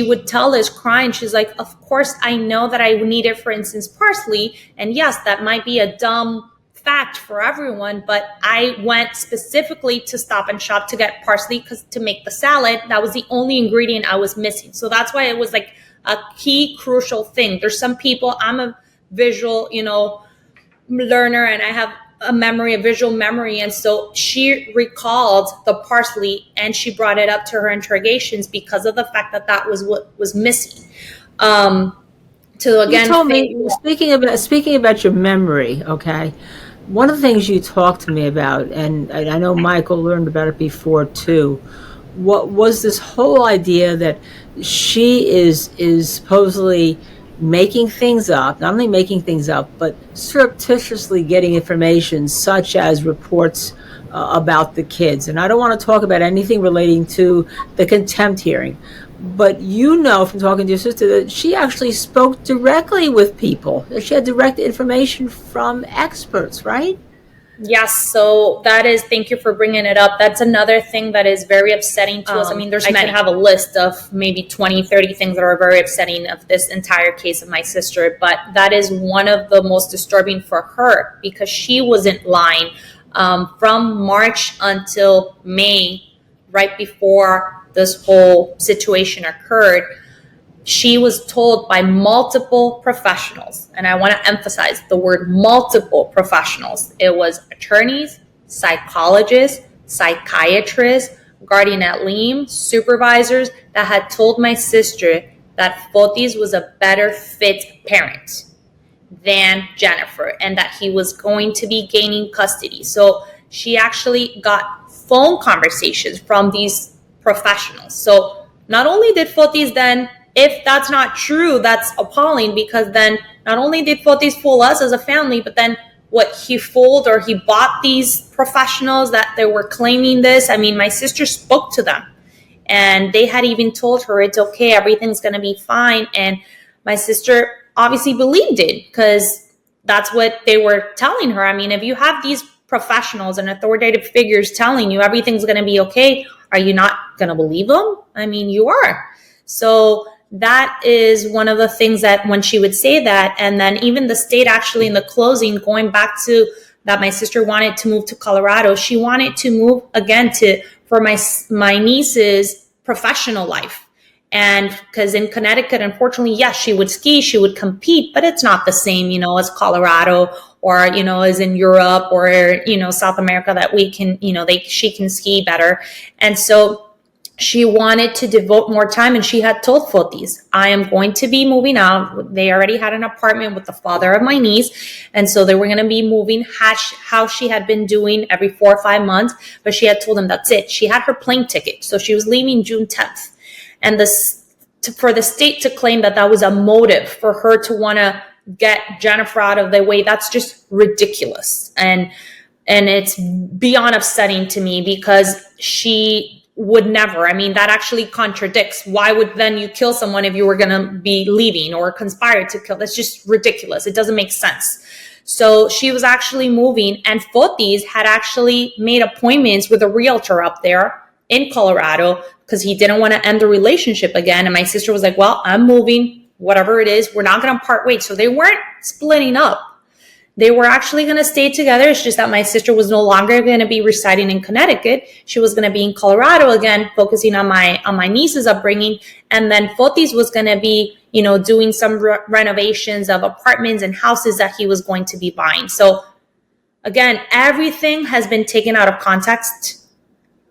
would tell us crying, she's like, of course I know that I needed, for instance, parsley, and yes, that might be a dumb fact for everyone, but I went specifically to Stop and Shop to get parsley because to make the salad, that was the only ingredient I was missing. So that's why it was like a key crucial thing. There's some people, I'm a visual, learner, and I have a visual memory. And so she recalled the parsley and she brought it up to her interrogations because of the fact that that was what was missing. To again, you told me, speaking about your memory, okay? One of the things you talked to me about, and I know Michael learned about it before too, what was this whole idea that she is supposedly making things up, not only making things up, but surreptitiously getting information such as reports about the kids. And I don't want to talk about anything relating to the contempt hearing, but from talking to your sister that she actually spoke directly with people, that she had direct information from experts, right? yes, so that is, thank you for bringing it up. That's another thing that is very upsetting to us. I mean, I could have a list of maybe 20, 30 things that are very upsetting of this entire case of my sister, but that is one of the most disturbing for her because she wasn't lying. From March until May, right before this whole situation occurred, she was told by multiple professionals, and I want to emphasize the word multiple professionals. It was attorneys, psychologists, psychiatrists, guardian ad litem, supervisors that had told my sister that Fotis was a better fit parent than Jennifer and that he was going to be gaining custody. So she actually got phone conversations from these professionals. So not only did Fotis then, if that's not true, that's appalling, because then not only did Fotis fool us as a family, but then what, he fooled or he bought these professionals that they were claiming this. I mean, my sister spoke to them and they had even told her it's okay, everything's going to be fine. And my sister obviously believed it because that's what they were telling her. I mean, if you have these professionals and authoritative figures telling you everything's going to be okay, are you not going to believe them? I mean, you are. So that is one of the things that when she would say that, and then even the state actually in the closing, going back to that my sister wanted to move to Colorado, she wanted to move again for my niece's professional life. And because in Connecticut, unfortunately, yes, she would ski, she would compete, but it's not the same, as Colorado or, as in Europe or, South America that we can, she can ski better. And so she wanted to devote more time, and she had told Fotis, I am going to be moving out. They already had an apartment with the father of my niece, and so they were going to be moving how she had been doing every 4 or 5 months, but she had told them that's it. She had her plane ticket, so she was leaving June 10th. And for the state to claim that was a motive for her to want to get Jennifer out of the way, that's just ridiculous. And it's beyond upsetting to me because she would never. I mean, that actually contradicts. Why would then you kill someone if you were going to be leaving or conspire to kill? That's just ridiculous. It doesn't make sense. So she was actually moving, and Fotis had actually made appointments with a realtor up there in Colorado because he didn't want to end the relationship again. And my sister was like, well, I'm moving, whatever it is, we're not going to part ways. So they weren't splitting up. They were actually going to stay together. It's just that my sister was no longer going to be residing in Connecticut. She was going to be in Colorado again, focusing on my niece's upbringing. And then Fotis was going to be, doing some renovations of apartments and houses that he was going to be buying. So again, everything has been taken out of context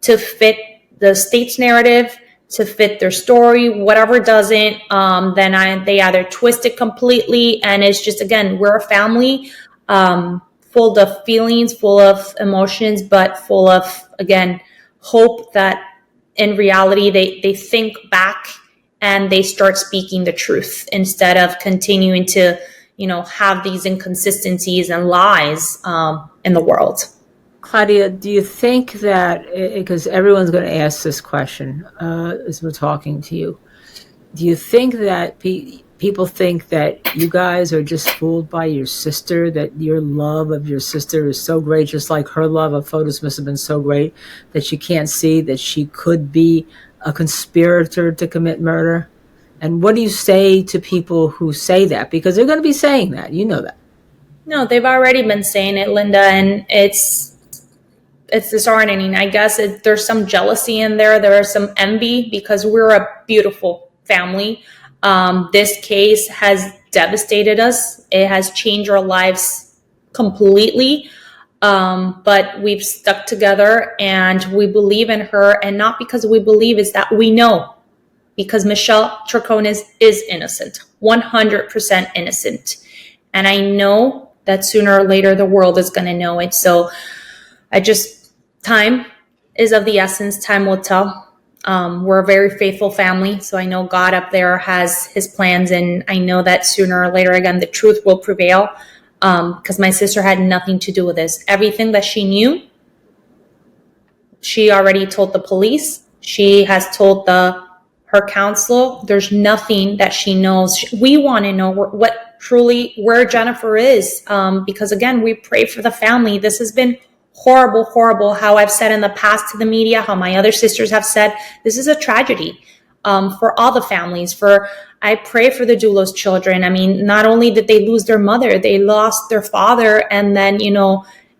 to fit the state's narrative, to fit their story. Whatever doesn't, then they either twist it completely. And it's just, again, we're a family, full of feelings, full of emotions, but full of, again, hope that in reality they think back and they start speaking the truth instead of continuing to, have these inconsistencies and lies in the world. Claudia, do you think that, because everyone's going to ask this question as we're talking to you, do you think that people think that you guys are just fooled by your sister, that your love of your sister is so great, just like her love of photos must have been so great, that you can't see that she could be a conspirator to commit murder? And what do you say to people who say that? Because they're going to be saying that. You know that. No, they've already been saying it, Linda, and it's disheartening. I guess there's some jealousy in there. There is some envy because we're a beautiful family. This case has devastated us. It has changed our lives completely. But we've stuck together and we believe in her. And not because we believe, it's that we know. Because Michelle Troconis is innocent, 100% innocent. And I know that sooner or later the world is going to know it. So time is of the essence. Time will tell. We're a very faithful family. So I know God up there has his plans. And I know that sooner or later, again, the truth will prevail. Because my sister had nothing to do with this. Everything that she knew, she already told the police. She has told her counsel. There's nothing that she knows. We want to know where Jennifer is. Because again, we pray for the family. This has been horrible, horrible. How I've said in the past to the media, how my other sisters have said, this is a tragedy, for all the families. I pray for the Dulos children. I mean, not only did they lose their mother, they lost their father. And then,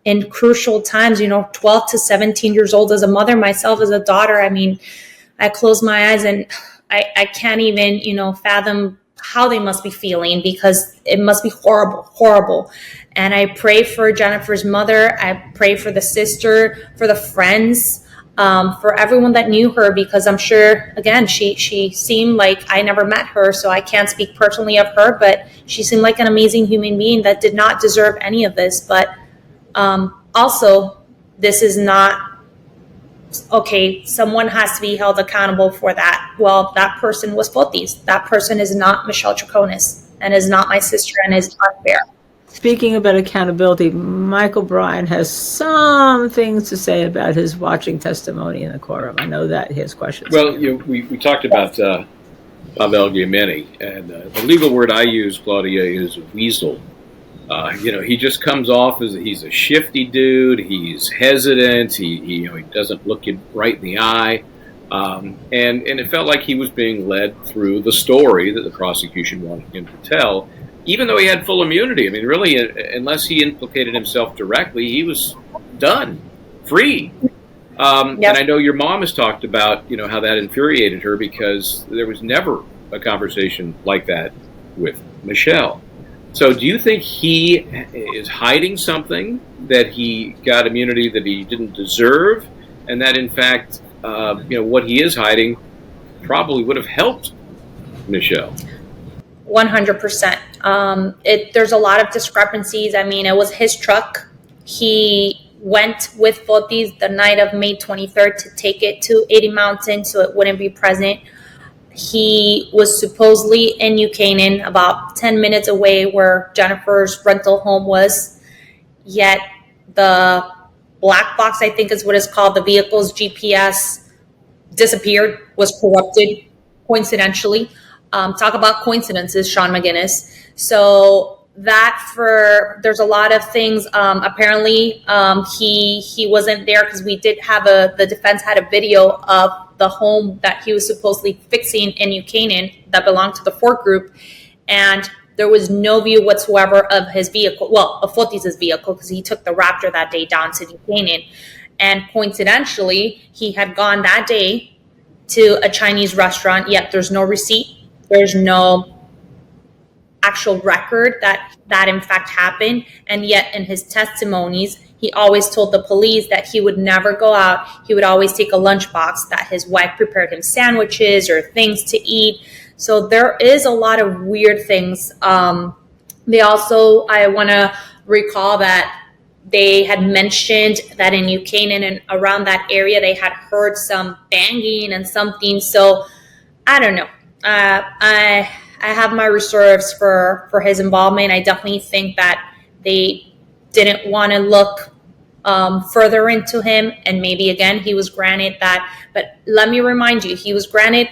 in crucial times, 12 to 17 years old as a mother, myself as a daughter. I mean, I close my eyes and I can't even, fathom how they must be feeling, because it must be horrible, horrible. And I pray for Jennifer's mother. I pray for the sister, for the friends, for everyone that knew her, because I'm sure, again, she seemed like, I never met her, so I can't speak personally of her, but she seemed like an amazing human being that did not deserve any of this. But also, this is not, okay, someone has to be held accountable for that. Well, that person was Fotis. That person is not Michelle Troconis and is not my sister and is unfair. Speaking about accountability, Michael Bryan has some things to say about his watching testimony in the courtroom. I know that he has questions. Well, we talked about Pavel Giameni, and the legal word I use, Claudia, is weasel. He just comes off as he's a shifty dude. He's hesitant. He doesn't look you right in the eye. And it felt like he was being led through the story that the prosecution wanted him to tell, even though he had full immunity. I mean, really, unless he implicated himself directly, he was done, free. And I know your mom has talked about, how that infuriated her, because there was never a conversation like that with Michelle. So do you think he is hiding something, that he got immunity that he didn't deserve, and that, in fact, what he is hiding probably would have helped Michelle? 100%. There's a lot of discrepancies. I mean, it was his truck. He went with Fotis the night of May 23rd to take it to 80 Mountain so it wouldn't be present. He was supposedly in New Canaan, about 10 minutes away where Jennifer's rental home was. Yet the black box, I think is what it's called, the vehicle's GPS disappeared, was corrupted, coincidentally. Talk about coincidences, Sean McGinnis. So there's a lot of things. Apparently, he wasn't there, because we did have the defense had a video of the home that he was supposedly fixing in New Canaan that belonged to the Ford Group, and there was no view whatsoever of his vehicle, well, of Fotis' vehicle, because he took the Raptor that day down to New Canaan. And coincidentally, he had gone that day to a Chinese restaurant, yet there's no receipt, there's no actual record that in fact happened. And yet in his testimonies, he always told the police that he would never go out. He would always take a lunchbox, that his wife prepared him sandwiches or things to eat. So there is a lot of weird things. They also, I want to recall that they had mentioned that in New Canaan and around that area, they had heard some banging and something. So I don't know. I have my reserves for his involvement. I definitely think that they didn't want to look further into him, and maybe again he was granted that. But let me remind you, he was granted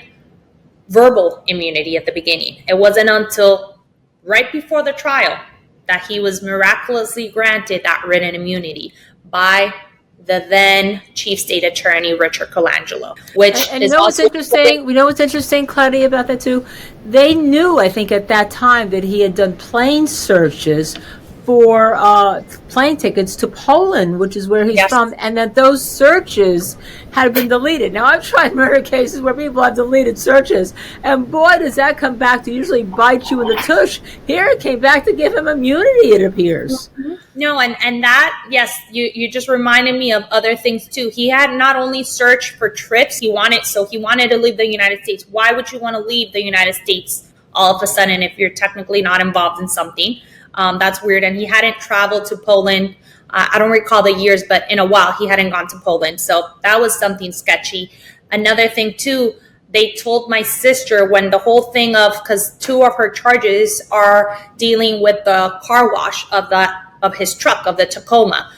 verbal immunity at the beginning. It wasn't until right before the trial that he was miraculously granted that written immunity by the then chief state attorney, Richard Colangelo, which and is you know what's also interesting? We know what's interesting, Claudia, about that too? They knew, I think, at that time that he had done plane searches for plane tickets to Poland, which is where he's Yes. from, and that those searches had been deleted. Now, I've tried murder cases where people have deleted searches, and boy, does that come back to usually bite you in the tush. Here it came back to give him immunity, it appears. No, and that, yes, you just reminded me of other things too. He had not only searched for trips, he wanted to leave the United States. Why would you want to leave the United States all of a sudden if you're technically not involved in something? That's weird. And he hadn't traveled to Poland. I don't recall the years, but in a while he hadn't gone to Poland. So that was something sketchy. Another thing too, they told my sister when the whole thing because two of her charges are dealing with the car wash of his truck, of the Tacoma.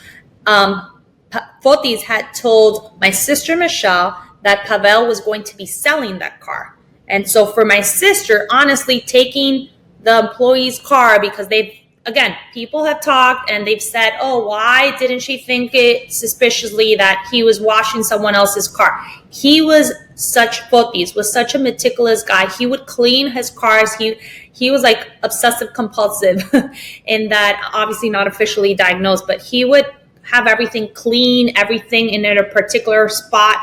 Fotis had told my sister Michelle that Pavel was going to be selling that car. And so for my sister, honestly, taking the employee's car, because people have talked and they've said, oh, why didn't she think it suspiciously that he was washing someone else's car? He was Fotis was such a meticulous guy. He would clean his cars. He was like obsessive compulsive in that, obviously not officially diagnosed, but he would have everything clean, everything in a particular spot.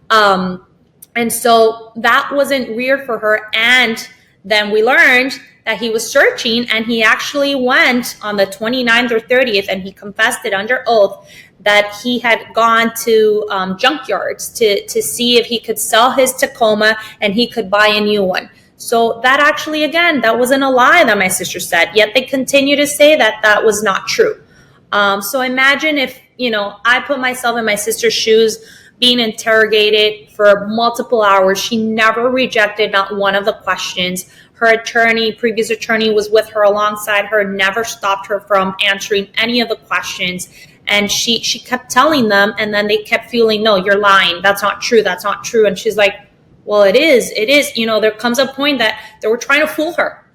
And so that wasn't weird for her. And then we learned that he was searching, and he actually went on the 29th or 30th, and he confessed it under oath that he had gone to junkyards to see if he could sell his Tacoma and he could buy a new one. So that actually, again, that wasn't a lie that my sister said, yet they continue to say that that was not true. So imagine if, I put myself in my sister's shoes, being interrogated for multiple hours. She never rejected not one of the questions. Her previous attorney was with her alongside her, never stopped her from answering any of the questions. And she kept telling them, and then they kept feeling, no, you're lying. That's not true. That's not true. And she's like, well, it is. It is. There comes a point that they were trying to fool her.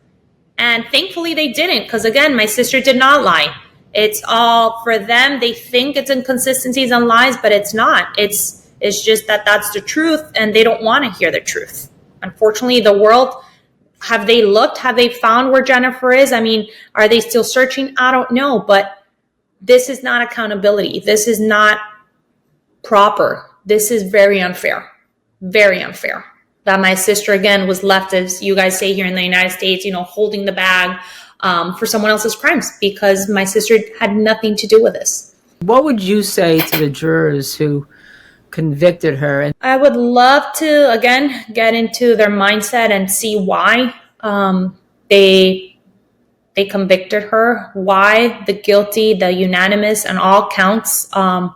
And thankfully they didn't, because again, my sister did not lie. It's all for them. They think it's inconsistencies and lies, but it's not. It's just that that's the truth, and they don't want to hear the truth. Unfortunately, the world, have they looked? Have they found where Jennifer is? I mean, are they still searching? I don't know, but this is not accountability. This is not proper. This is very unfair. Very unfair. That my sister, again, was left, as you guys say here in the United States, holding the bag for someone else's crimes, because my sister had nothing to do with this. What would you say to the jurors who convicted her? And I would love to, again, get into their mindset and see why they convicted her, why the guilty, the unanimous, and all counts. On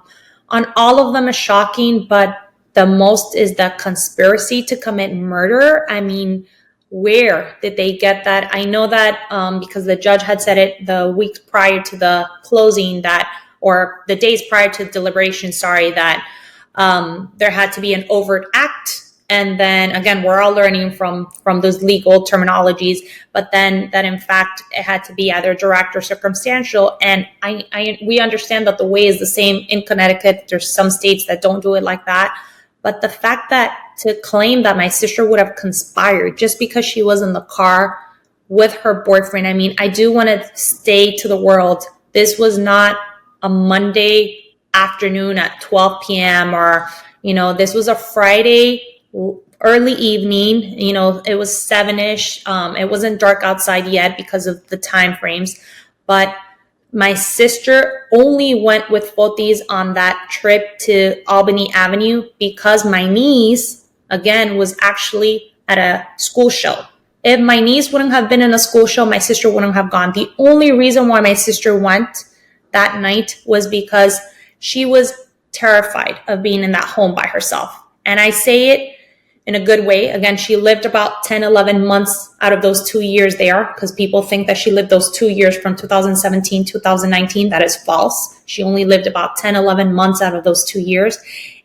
all of them is shocking, but the most is the conspiracy to commit murder. I mean, where did they get that? I know that because the judge had said it the weeks prior to the closing, or the days prior to deliberation, that there had to be an overt act. And then again, we're all learning from those legal terminologies, but then that in fact it had to be either direct or circumstantial. And we understand that the way is the same in Connecticut. There's some states that don't do it like that. But the fact that to claim that my sister would have conspired just because she was in the car with her boyfriend, I mean, I do want to say to the world, this was not a Monday afternoon at 12 p.m. or, this was a Friday early evening. It was 7ish. It wasn't dark outside yet because of the time frames, but my sister only went with Fotis on that trip to Albany Avenue because my niece, again, was actually at a school show. If my niece wouldn't have been in a school show, my sister wouldn't have gone. The only reason why my sister went that night was because she was terrified of being in that home by herself. And I say it in a good way. Again, she lived about 10, 11 months out of those 2 years there, because people think that she lived those 2 years from 2017, 2019. That is false. She only lived about 10, 11 months out of those 2 years.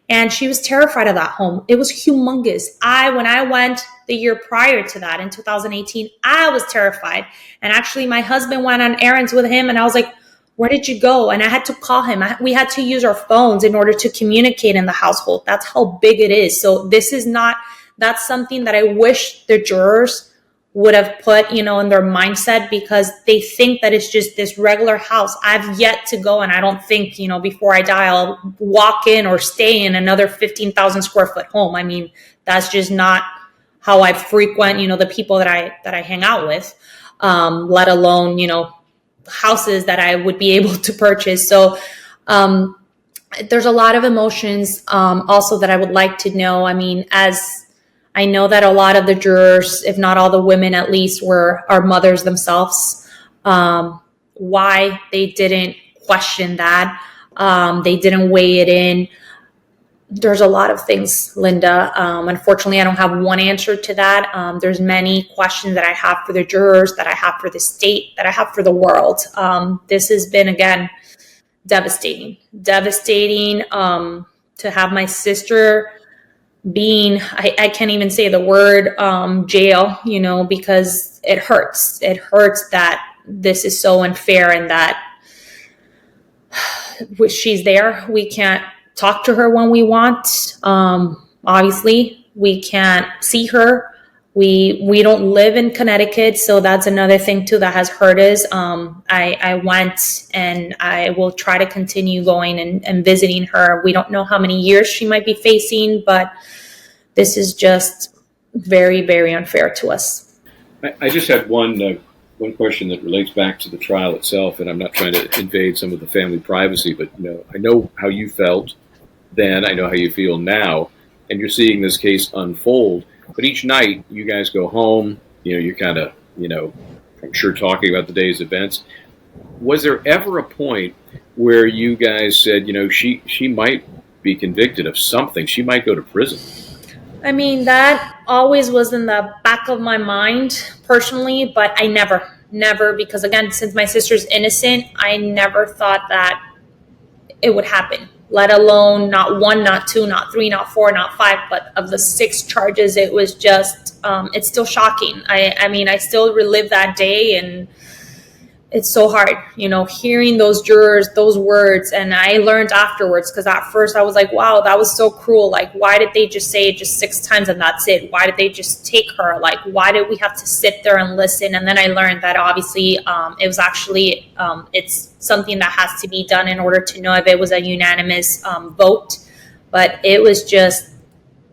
And she was terrified of that home. It was humongous. When I went the year prior to that in 2018, I was terrified. And actually my husband went on errands with him, and I was like, where did you go? And I had to call him. We had to use our phones in order to communicate in the household. That's how big it is. So that's something that I wish the jurors would have put, in their mindset, because they think that it's just this regular house. I've yet to go, and I don't think, before I die, I'll walk in or stay in another 15,000 square foot home. I mean, that's just not how I frequent, the people that I hang out with, let alone, houses that I would be able to purchase. So there's a lot of emotions also that I would like to know. I mean, as I know that a lot of the jurors, if not all the women at least, are mothers themselves. Why they didn't question that. They didn't weigh it in. There's a lot of things, Linda. Unfortunately, I don't have one answer to that. There's many questions that I have for the jurors, that I have for the state, that I have for the world. This has been, again, devastating to have my sister being, I can't even say the word jail, because it hurts. It hurts that this is so unfair, and that she's there. We can't talk to her when we want. Obviously, we can't see her. We don't live in Connecticut, so that's another thing too that has hurt us. I went, and I will try to continue going and visiting her. We don't know how many years she might be facing, but this is just very, very unfair to us. I just had one question that relates back to the trial itself, and I'm not trying to invade some of the family privacy, but I know how you felt then, I know how you feel now, and you're seeing this case unfold. But each night you guys go home, you're kind of, I'm sure, talking about the day's events. Was there ever a point where you guys said, she might be convicted of something, she might go to prison? I mean, that always was in the back of my mind personally, but I never, because again, since my sister's innocent, I never thought that it would happen, let alone not 1, not 2, not 3, not 4, not 5, but of the 6 charges, it was just, it's still shocking. I mean, I still relive that day, and it's so hard, hearing those jurors, those words. And I learned afterwards, because at first I was like, wow, that was so cruel. Like, why did they just say it just 6 times and that's it? Why did they just take her? Like, why did we have to sit there and listen? And then I learned that obviously it was actually, it's something that has to be done in order to know if it was a unanimous vote. But it was just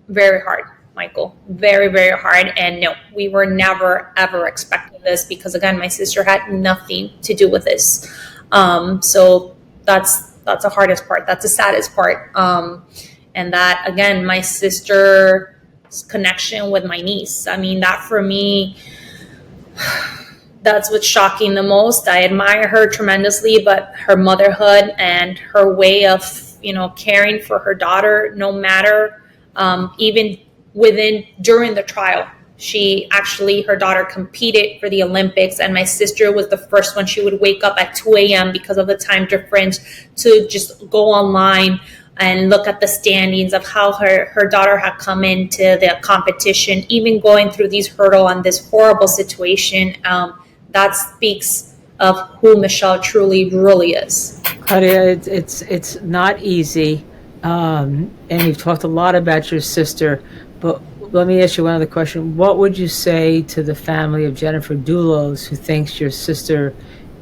very hard, Michael, very, very hard. And no, we were never, ever expecting this, because again, my sister had nothing to do with this. So that's the hardest part. That's the saddest part. And that, again, my sister's connection with my niece. I mean, that for me, that's what's shocking the most. I admire her tremendously, but her motherhood and her way of, caring for her daughter, no matter, even during the trial, her daughter competed for the Olympics, and my sister was the first one. She would wake up at 2 a.m. because of the time difference to just go online and look at the standings of how her daughter had come into the competition, even going through these hurdles on this horrible situation. That speaks of who Michelle truly, really is. Claudia, it's not easy. And you've talked a lot about your sister, but let me ask you one other question. What would you say to the family of Jennifer Dulos, who thinks your sister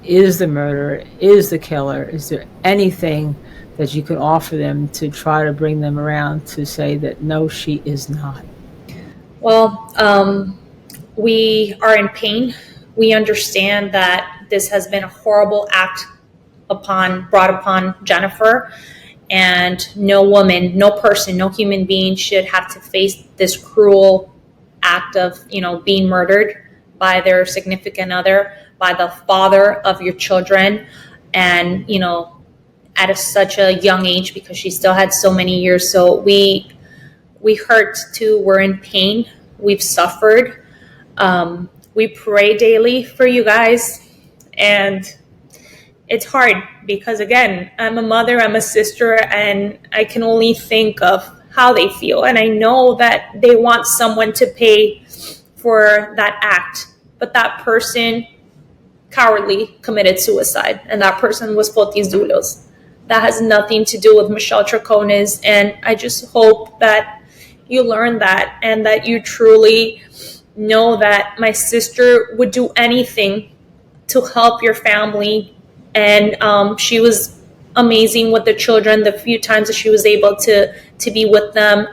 is the murderer, is the killer? Is there anything that you could offer them to try to bring them around to say that no, she is not? Well, we are in pain. We understand that this has been a horrible act brought upon Jennifer, and no woman, no person, no human being should have to face this cruel act of, being murdered by their significant other, by the father of your children, and at such a young age, because she still had so many years. So we hurt too. We're in pain. We've suffered. We pray daily for you guys, and it's hard because, again, I'm a mother, I'm a sister, and I can only think of how they feel. And I know that they want someone to pay for that act, but that person cowardly committed suicide, and that person was Fotis Dulos. That has nothing to do with Michelle Troconis, and I just hope that you learn that, and that you truly know that my sister would do anything to help your family. And she was amazing with the children. The few times that she was able to be with them,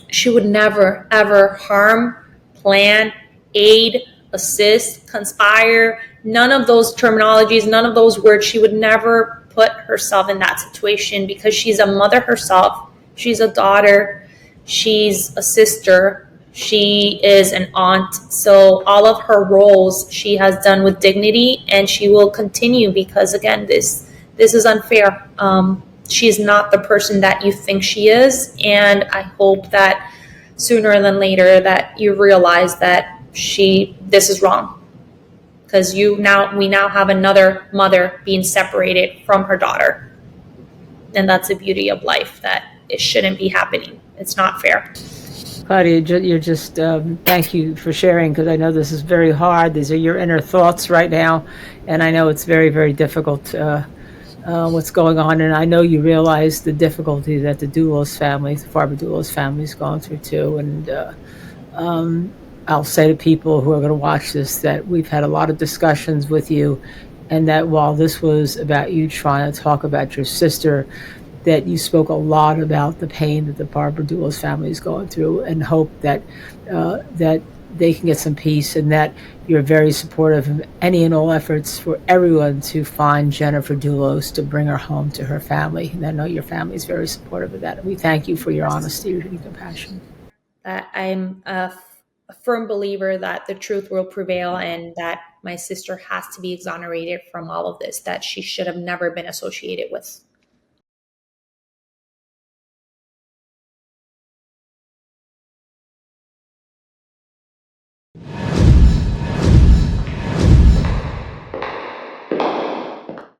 she would never ever harm, plan, aid, assist, conspire. None of those terminologies, none of those words. She would never put herself in that situation, because she's a mother herself. She's a daughter. She's a sister. She is an aunt. So all of her roles she has done with dignity, and she will continue, because, again, this is unfair. She is not the person that you think she is, and I hope that sooner than later that you realize that this is wrong, because we now have another mother being separated from her daughter, and that's the beauty of life, that it shouldn't be happening. It's not fair. Claudia, you're just, thank you for sharing, because I know this is very hard. These are your inner thoughts right now, and I know it's very, very difficult, what's going on. And I know you realize the difficulty that the Dulos family, the Farber Dulos family, is going through too. And I'll say to people who are going to watch this that we've had a lot of discussions with you, and that while this was about you trying to talk about your sister, that you spoke a lot about the pain that the Barber Dulos family is going through, and hope that that they can get some peace, and that you're very supportive of any and all efforts for everyone to find Jennifer Dulos, to bring her home to her family. And I know your family is very supportive of that. And we thank you for your honesty and compassion. I'm a firm believer that the truth will prevail, and that my sister has to be exonerated from all of this, that she should have never been associated with.